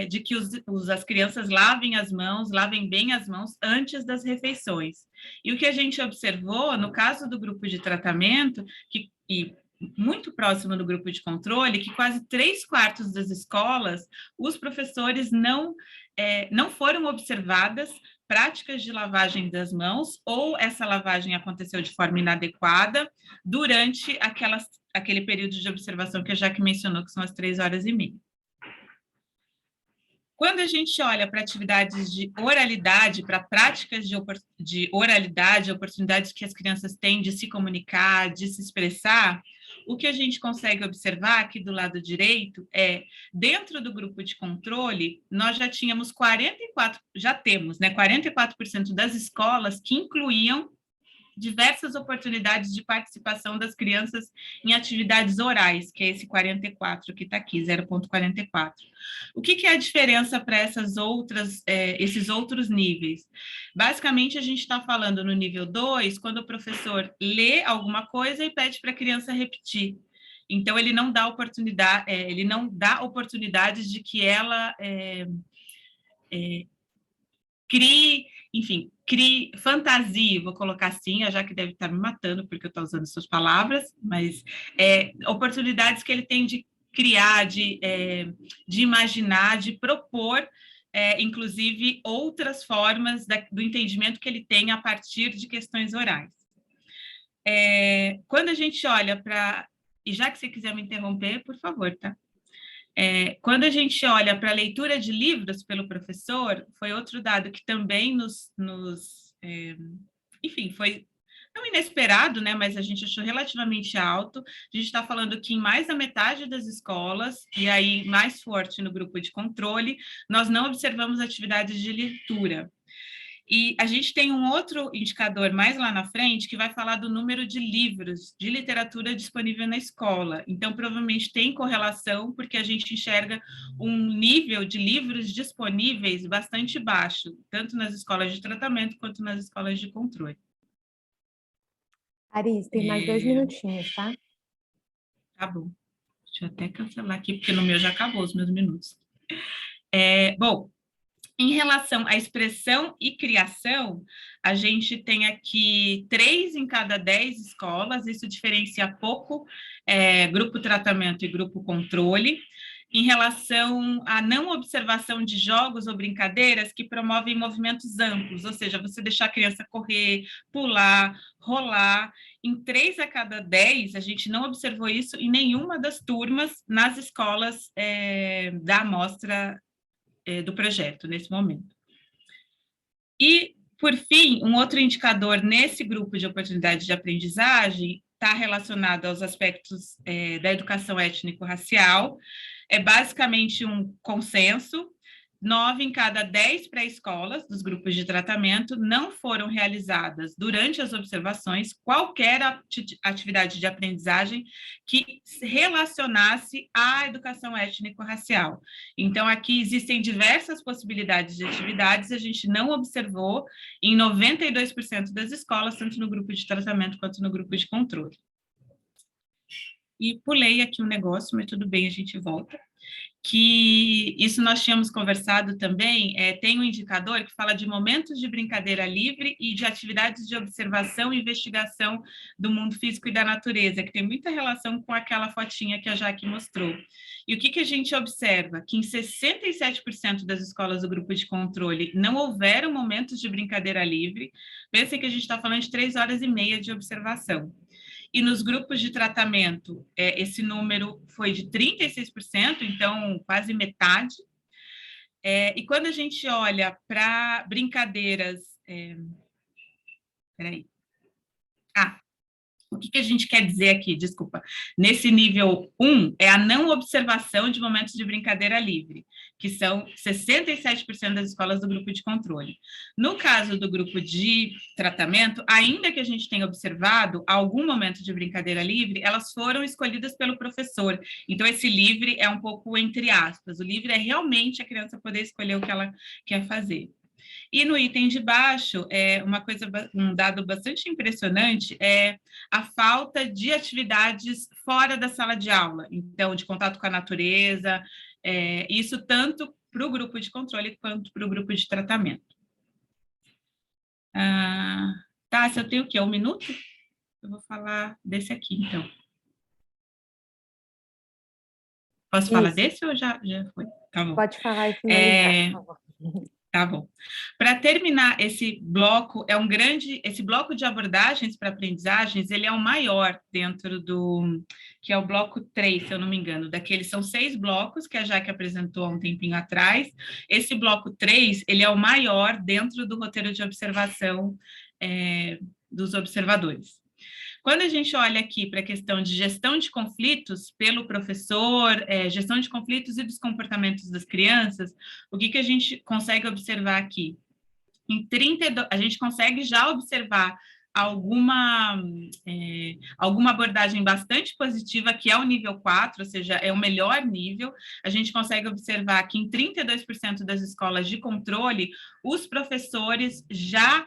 de que as crianças lavem bem as mãos antes das refeições. E o que a gente observou, no caso do grupo de tratamento, e muito próximo do grupo de controle, que quase 3/4 das escolas, os professores não foram observadas práticas de lavagem das mãos, ou essa lavagem aconteceu de forma inadequada durante aquele período de observação que a Jaque mencionou, que são as 3h30. Quando a gente olha para atividades de oralidade, para práticas de oralidade, oportunidades que as crianças têm de se comunicar, de se expressar, o que a gente consegue observar aqui do lado direito dentro do grupo de controle, nós já temos 44% das escolas que incluíam diversas oportunidades de participação das crianças em atividades orais, que é esse 44 que está aqui, 0,44. O que é a diferença para esses outros níveis? Basicamente, a gente está falando no nível 2, quando o professor lê alguma coisa e pede para a criança repetir. Então, ele não dá oportunidades de que ela crie fantasia, vou colocar assim, a Jaque deve estar me matando porque eu estou usando suas palavras, mas oportunidades que ele tem de criar, de imaginar, de propor, inclusive, outras formas do entendimento que ele tem a partir de questões orais. Quando a gente olha para... E já que você quiser me interromper, por favor, tá? Quando a gente olha para a leitura de livros pelo professor, foi outro dado que também enfim, foi não inesperado, né, mas a gente achou relativamente alto. A gente está falando que em mais da metade das escolas, e aí mais forte no grupo de controle, nós não observamos atividades de leitura. E a gente tem um outro indicador mais lá na frente que vai falar do número de livros de literatura disponível na escola. Então, provavelmente tem correlação, porque a gente enxerga um nível de livros disponíveis bastante baixo, tanto nas escolas de tratamento quanto nas escolas de controle. Aris, tem mais 2 minutinhos, tá? Tá bom. Deixa eu até cancelar aqui, porque no meu já acabou os meus minutos. Bom, em relação à expressão e criação, a gente tem aqui 3 em cada 10 escolas, isso diferencia pouco grupo tratamento e grupo controle. Em relação à não observação de jogos ou brincadeiras que promovem movimentos amplos, ou seja, você deixar a criança correr, pular, rolar. Em 3 a cada 10, a gente não observou isso em nenhuma das turmas nas escolas da amostra do projeto, nesse momento. E, por fim, um outro indicador nesse grupo de oportunidade de aprendizagem está relacionado aos aspectos da educação étnico-racial. É basicamente um consenso 9 em cada 10 pré-escolas dos grupos de tratamento não foram realizadas durante as observações qualquer atividade de aprendizagem que se relacionasse à educação étnico-racial. Então, aqui existem diversas possibilidades de atividades, a gente não observou em 92% das escolas, tanto no grupo de tratamento quanto no grupo de controle. E pulei aqui um negócio, mas tudo bem, a gente volta. Que isso nós tínhamos conversado também, tem um indicador que fala de momentos de brincadeira livre e de atividades de observação e investigação do mundo físico e da natureza, que tem muita relação com aquela fotinha que a Jaque mostrou. E o que a gente observa? Que em 67% das escolas do grupo de controle não houveram momentos de brincadeira livre. Pensem que a gente está falando de 3 horas e meia de observação. E nos grupos de tratamento, esse número foi de 36%, então quase metade. E quando a gente olha para brincadeiras... Peraí. O que a gente quer dizer aqui? Desculpa. Nesse nível 1, é a não observação de momentos de brincadeira livre, que são 67% das escolas do grupo de controle. No caso do grupo de tratamento, ainda que a gente tenha observado algum momento de brincadeira livre, elas foram escolhidas pelo professor. Então, esse livre é um pouco entre aspas. O livre é realmente a criança poder escolher o que ela quer fazer. E no item de baixo, um dado bastante impressionante é a falta de atividades fora da sala de aula, então, de contato com a natureza, isso tanto para o grupo de controle quanto para o grupo de tratamento. Tá, se eu tenho o quê? 1 minuto? Eu vou falar desse aqui, então. Posso falar desse ou já foi? Tá bom. Pode falar e finalizar, por favor. Tá bom. Para terminar, esse bloco esse bloco de abordagens para aprendizagens, ele é o maior dentro que é o bloco 3, se eu não me engano, são 6 blocos que a Jaque apresentou há um tempinho atrás. Esse bloco 3, ele é o maior dentro do roteiro de observação dos observadores. Quando a gente olha aqui para a questão de gestão de conflitos pelo professor, gestão de conflitos e dos comportamentos das crianças, o que a gente consegue observar aqui? A gente consegue já observar alguma abordagem bastante positiva, que é o nível 4, ou seja, é o melhor nível. A gente consegue observar que em 32% das escolas de controle, os professores já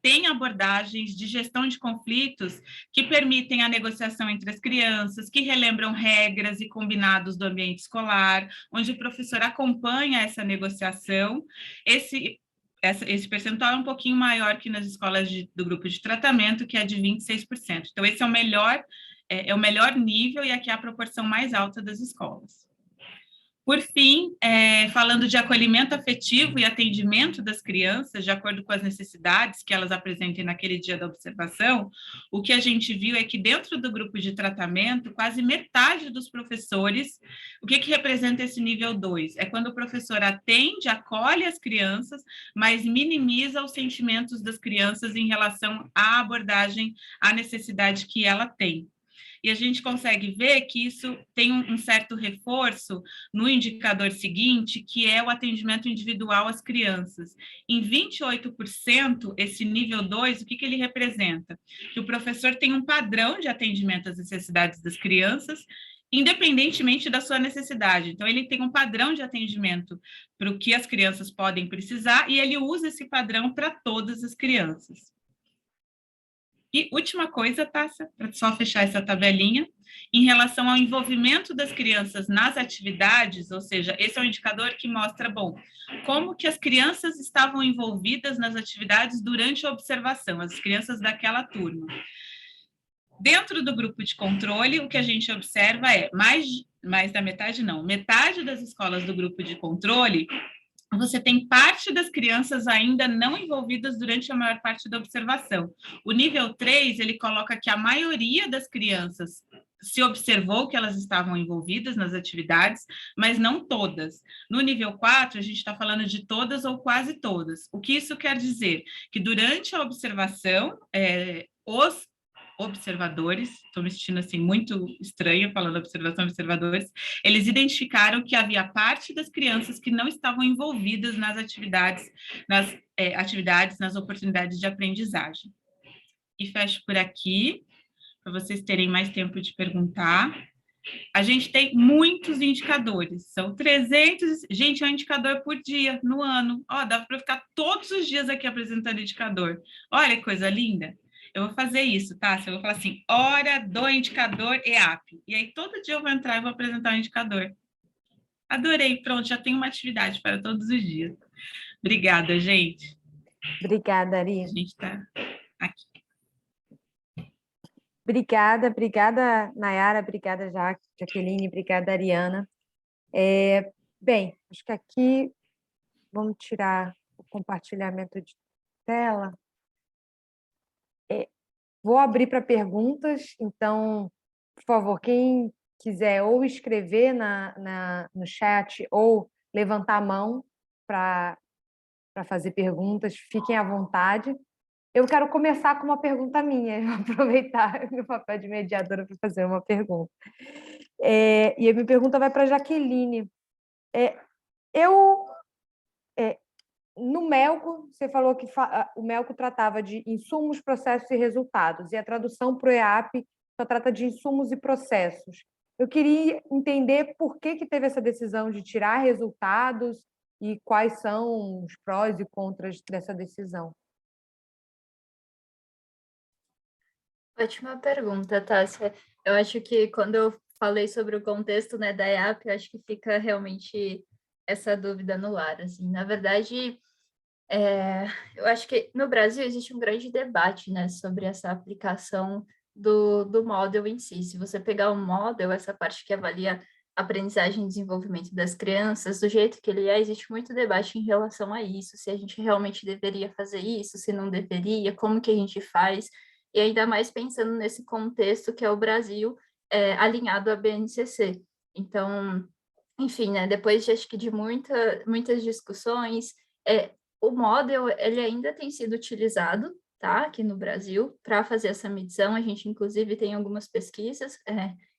tem abordagens de gestão de conflitos que permitem a negociação entre as crianças, que relembram regras e combinados do ambiente escolar, onde o professor acompanha essa negociação. Esse percentual é um pouquinho maior que nas escolas do grupo de tratamento, que é de 26%. Então, esse é o melhor nível e aqui é a proporção mais alta das escolas. Por fim, falando de acolhimento afetivo e atendimento das crianças, de acordo com as necessidades que elas apresentem naquele dia da observação, o que a gente viu é que dentro do grupo de tratamento, quase metade dos professores, o que representa esse nível 2? É quando o professor atende, acolhe as crianças, mas minimiza os sentimentos das crianças em relação à abordagem, à necessidade que ela tem. E a gente consegue ver que isso tem um certo reforço no indicador seguinte, que é o atendimento individual às crianças. Em 28%, esse nível 2, o que ele representa? Que o professor tem um padrão de atendimento às necessidades das crianças, independentemente da sua necessidade. Então, ele tem um padrão de atendimento para o que as crianças podem precisar e ele usa esse padrão para todas as crianças. E última coisa, Tássia, para só fechar essa tabelinha, em relação ao envolvimento das crianças nas atividades, ou seja, esse é um indicador que mostra, como que as crianças estavam envolvidas nas atividades durante a observação, as crianças daquela turma. Dentro do grupo de controle, o que a gente observa é mais da metade, não, metade das escolas do grupo de controle, você tem parte das crianças ainda não envolvidas durante a maior parte da observação. O nível 3, ele coloca que a maioria das crianças se observou que elas estavam envolvidas nas atividades, mas não todas. No nível 4, a gente está falando de todas ou quase todas. O que isso quer dizer? Que durante a observação, observadores, estou me sentindo assim muito estranha falando observadores, eles identificaram que havia parte das crianças que não estavam envolvidas nas atividades, nas oportunidades de aprendizagem. E fecho por aqui, para vocês terem mais tempo de perguntar. A gente tem muitos indicadores, são 300, gente, é um indicador por dia, no ano. Ó, dá para ficar todos os dias aqui apresentando indicador. Olha que coisa linda. Eu vou fazer isso, tá? Eu vou falar assim, hora do indicador EAP. E aí, todo dia eu vou entrar e vou apresentar um indicador. Adorei, pronto, já tenho uma atividade para todos os dias. Obrigada, gente. Obrigada, Ari. A gente está aqui. Obrigada, Nayara, obrigada, Jaqueline, obrigada, Ariana. Bem, acho que aqui vamos tirar o compartilhamento de tela. Vou abrir para perguntas, então, por favor, quem quiser ou escrever no chat ou levantar a mão para fazer perguntas, fiquem à vontade. Eu quero começar com uma pergunta minha, eu vou aproveitar meu papel de mediadora para fazer uma pergunta. E a minha pergunta vai para a Jaqueline. No Melco, você falou que o Melco tratava de insumos, processos e resultados, e a tradução para o EAP só trata de insumos e processos. Eu queria entender por que teve essa decisão de tirar resultados e quais são os prós e contras dessa decisão. Ótima pergunta, Tássia. Eu acho que quando eu falei sobre o contexto, né, da EAP, eu acho que fica realmente essa dúvida no ar. Assim. Na verdade, eu acho que no Brasil existe um grande debate, né, sobre essa aplicação do model em si. Se você pegar o model, essa parte que avalia aprendizagem e desenvolvimento das crianças, do jeito que ele é, existe muito debate em relação a isso, se a gente realmente deveria fazer isso, se não deveria, como que a gente faz, e ainda mais pensando nesse contexto que é o Brasil, alinhado à BNCC. Então, enfim, né, depois de, acho que de muitas discussões, o model, ele ainda tem sido utilizado, tá, aqui no Brasil, para fazer essa medição. A gente, inclusive, tem algumas pesquisas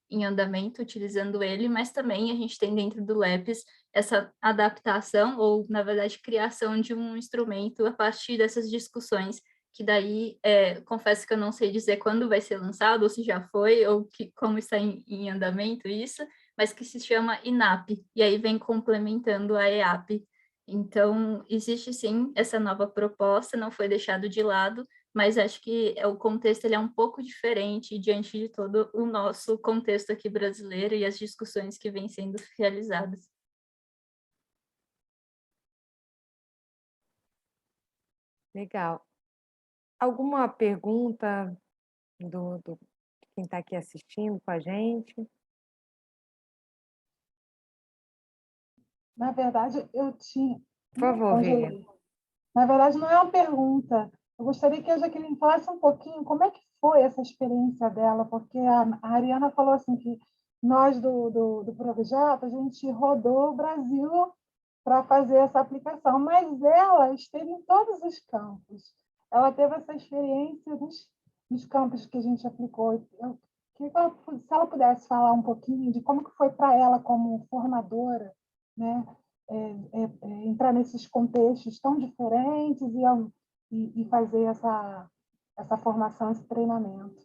em andamento utilizando ele, mas também a gente tem dentro do LEPES essa adaptação, ou, na verdade, criação de um instrumento a partir dessas discussões, que daí, confesso que eu não sei dizer quando vai ser lançado, ou se já foi, ou como está em andamento isso, mas que se chama INAP, e aí vem complementando a EAP. Então, existe sim essa nova proposta, não foi deixado de lado, mas acho que o contexto ele é um pouco diferente diante de todo o nosso contexto aqui brasileiro e as discussões que vêm sendo realizadas. Legal. Alguma pergunta do quem está aqui assistindo com a gente? Na verdade, eu tinha... Por favor, Vivian. Na verdade, não é uma pergunta. Eu gostaria que a Jaqueline falasse um pouquinho como é que foi essa experiência dela, porque a Ariana falou assim que nós do projeto, a gente rodou o Brasil para fazer essa aplicação, mas ela esteve em todos os campos. Ela teve essa experiência nos campos que a gente aplicou. Se ela pudesse falar um pouquinho de como que foi para ela como formadora, né? Entrar nesses contextos tão diferentes e fazer essa formação, esse treinamento.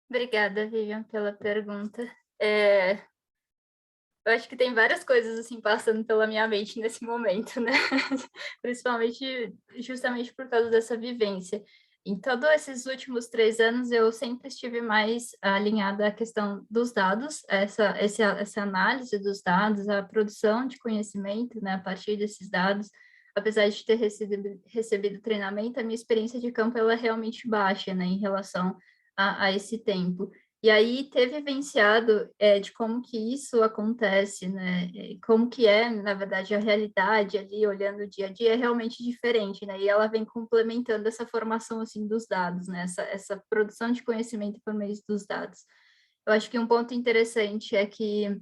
Obrigada, Vivian, pela pergunta. Eu acho que tem várias coisas assim passando pela minha mente nesse momento, né? Principalmente, justamente por causa dessa vivência. Em todos esses últimos 3 anos, eu sempre estive mais alinhada à questão dos dados, essa análise dos dados, a produção de conhecimento, né, a partir desses dados. Apesar de ter recebido treinamento, a minha experiência de campo ela é realmente baixa, né, em relação a esse tempo. E aí ter vivenciado de como que isso acontece, né? Como que é, na verdade, a realidade ali, olhando o dia a dia, é realmente diferente, né? E ela vem complementando essa formação, assim, dos dados, né? Essa produção de conhecimento por meio dos dados. Eu acho que um ponto interessante é que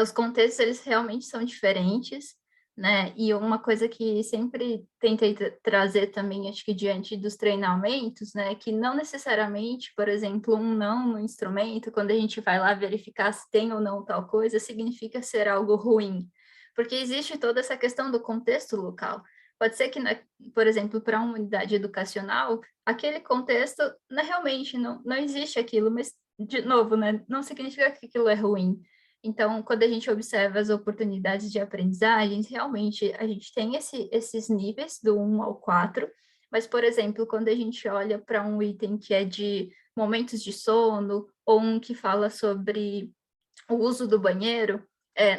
os contextos, eles realmente são diferentes, né? E uma coisa que sempre tentei trazer também, acho que diante dos treinamentos, né? Que não necessariamente, por exemplo, um não no instrumento, quando a gente vai lá verificar se tem ou não tal coisa, significa ser algo ruim. Porque existe toda essa questão do contexto local. Pode ser que, por exemplo, para uma unidade educacional, aquele contexto realmente não existe aquilo, mas, de novo, né? Não significa que aquilo é ruim. Então, quando a gente observa as oportunidades de aprendizagem, realmente a gente tem esses níveis do 1 ao 4, mas, por exemplo, quando a gente olha para um item que é de momentos de sono, ou um que fala sobre o uso do banheiro,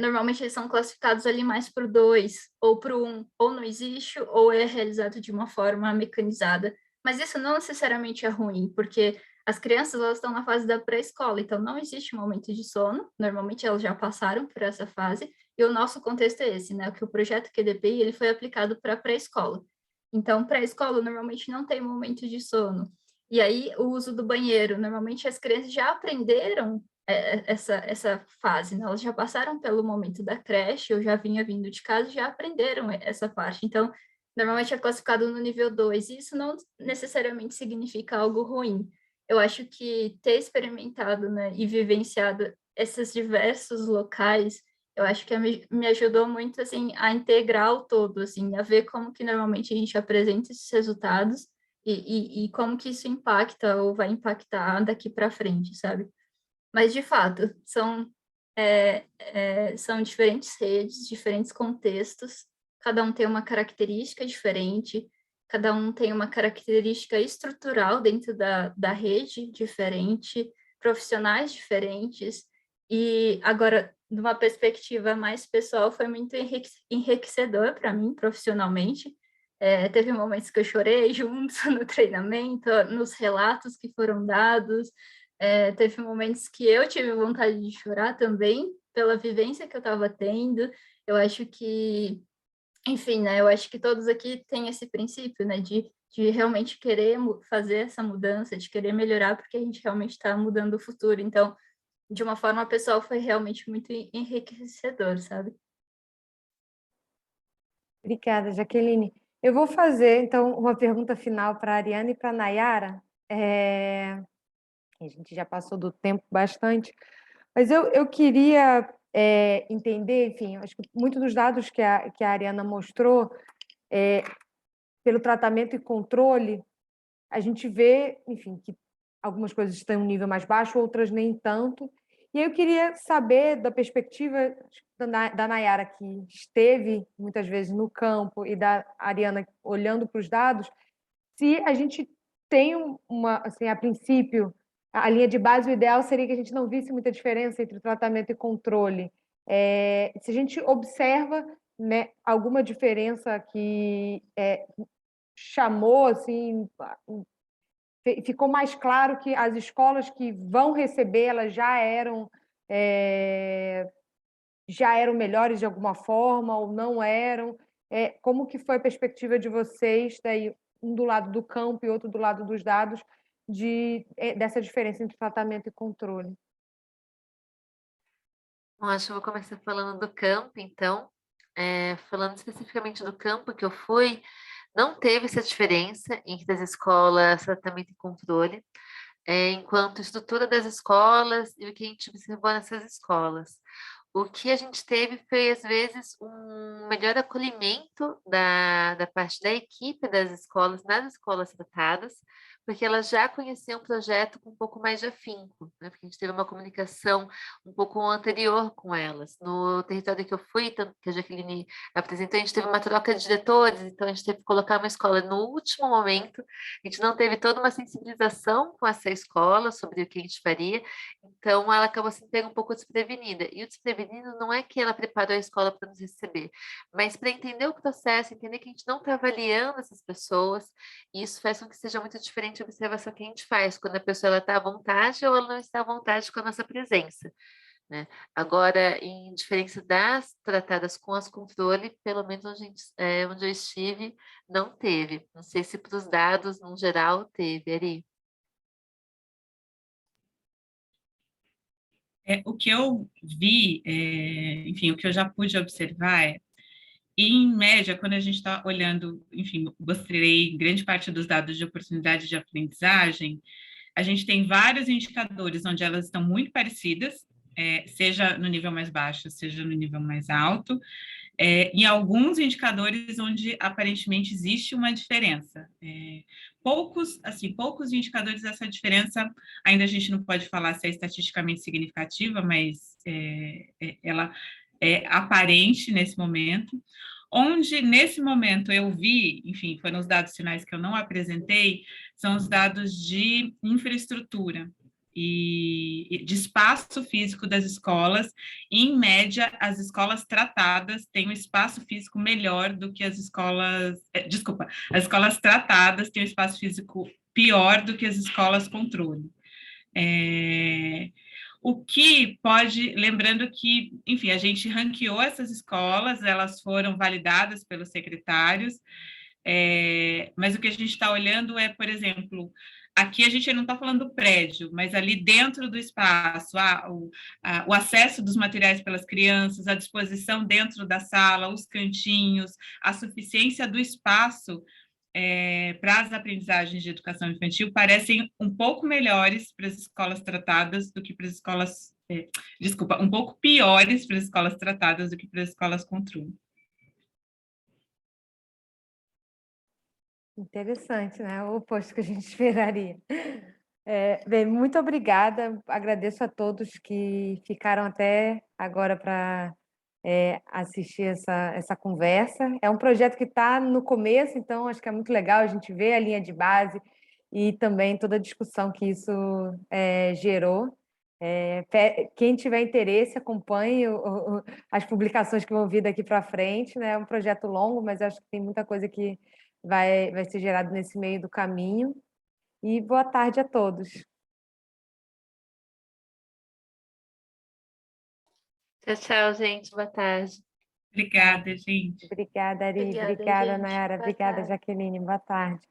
normalmente eles são classificados ali mais para o 2 ou para o 1, ou não existe, ou é realizado de uma forma mecanizada. Mas isso não necessariamente é ruim, porque as crianças elas estão na fase da pré-escola, então não existe momento de sono, normalmente elas já passaram por essa fase, e o nosso contexto é esse, né? Que o projeto QDPI ele foi aplicado para pré-escola. Então, pré-escola normalmente não tem momento de sono. E aí, o uso do banheiro, normalmente as crianças já aprenderam essa fase, né? Elas já passaram pelo momento da creche, eu já vinha vindo de casa, já aprenderam essa parte. Então, normalmente é classificado no nível 2, e isso não necessariamente significa algo ruim. Eu acho que ter experimentado, né, e vivenciado esses diversos locais, eu acho que me ajudou muito, assim, a integrar o todo, assim, a ver como que normalmente a gente apresenta esses resultados e como que isso impacta ou vai impactar daqui para frente, sabe? Mas, de fato, são diferentes redes, diferentes contextos, cada um tem uma característica diferente, cada um tem uma característica estrutural dentro da rede diferente, profissionais diferentes, e agora, de uma perspectiva mais pessoal, foi muito enriquecedor para mim, profissionalmente. Teve momentos que eu chorei junto no treinamento, nos relatos que foram dados, teve momentos que eu tive vontade de chorar também, pela vivência que eu estava tendo. Eu acho que, enfim, né? Eu acho que todos aqui têm esse princípio, né? De realmente querer fazer essa mudança, de querer melhorar, porque a gente realmente está mudando o futuro. Então, de uma forma pessoal, foi realmente muito enriquecedor, sabe? Obrigada, Jaqueline. Eu vou fazer, então, uma pergunta final para a Ariana e para a Nayara. A gente já passou do tempo bastante, mas eu queria entender, enfim, acho que muitos dos dados que a Ariana mostrou, pelo tratamento e controle, a gente vê, enfim, que algumas coisas estão em um nível mais baixo, outras nem tanto. E aí eu queria saber, da perspectiva da Nayara, que esteve muitas vezes no campo, e da Ariana olhando para os dados, se a gente tem assim, a princípio, a linha de base, o ideal seria que a gente não visse muita diferença entre tratamento e controle. Se a gente observa, né, alguma diferença que chamou, assim, ficou mais claro que as escolas que vão receber, elas já eram melhores de alguma forma ou não eram. Como que foi a perspectiva de vocês, daí, um do lado do campo e outro do lado dos dados, dessa diferença entre tratamento e controle? Bom, acho que eu vou começar falando do campo, então. Falando especificamente do campo que eu fui, não teve essa diferença entre as escolas tratamento e controle, enquanto estrutura das escolas e o que a gente observou nessas escolas. O que a gente teve foi, às vezes, um melhor acolhimento da parte da equipe das escolas, nas escolas tratadas, porque elas já conheciam o projeto com um pouco mais de afinco, né? Porque a gente teve uma comunicação um pouco anterior com elas. No território que eu fui, que a Jaqueline apresentou, a gente teve uma troca de diretores, então a gente teve que colocar uma escola no último momento, a gente não teve toda uma sensibilização com essa escola sobre o que a gente faria, então ela acabou se pegando um pouco desprevenida. E o desprevenido não é que ela preparou a escola para nos receber, mas para entender o processo, entender que a gente não está avaliando essas pessoas, e isso faz com que seja muito diferente a observação que a gente faz, quando a pessoa está à vontade ou ela não está à vontade com a nossa presença, né? Agora, em diferença das tratadas com as controle, pelo menos onde eu estive, não teve. Não sei se para os dados, no geral, teve, Ari. O que eu vi, enfim, o que eu já pude observar em média, quando a gente está olhando, enfim, mostrei grande parte dos dados de oportunidade de aprendizagem, a gente tem vários indicadores onde elas estão muito parecidas, seja no nível mais baixo, seja no nível mais alto, em alguns indicadores onde aparentemente existe uma diferença. Poucos indicadores dessa diferença, ainda a gente não pode falar se é estatisticamente significativa, mas ela é aparente nesse momento. Onde, nesse momento, eu vi, enfim, foram os dados finais que eu não apresentei, são os dados de infraestrutura e de espaço físico das escolas. Em média, as escolas tratadas têm um espaço físico melhor do que as escolas... Desculpa, as escolas tratadas têm um espaço físico pior do que as escolas controle. O que pode, lembrando que, enfim, a gente ranqueou essas escolas, elas foram validadas pelos secretários, mas o que a gente está olhando é, por exemplo, aqui a gente não está falando do prédio, mas ali dentro do espaço, o acesso dos materiais pelas crianças, a disposição dentro da sala, os cantinhos, a suficiência do espaço para as aprendizagens de educação infantil parecem um pouco melhores para as escolas tratadas do que para as escolas... desculpa, um pouco piores para as escolas tratadas do que para as escolas controle. Interessante, né? O oposto que a gente esperaria. Bem, muito obrigada. Agradeço a todos que ficaram até agora para assistir essa conversa. É um projeto que está no começo, então acho que é muito legal a gente ver a linha de base e também toda a discussão que isso gerou. Quem tiver interesse, acompanhe as publicações que vão vir daqui para frente, né? É um projeto longo, mas acho que tem muita coisa que vai ser gerado nesse meio do caminho. E boa tarde a todos. Tchau, tchau, gente. Boa tarde. Obrigada, gente. Obrigada, Ari. Obrigada, Obrigada, gente. Nayara. Boa Obrigada, tarde. Jaqueline. Boa tarde.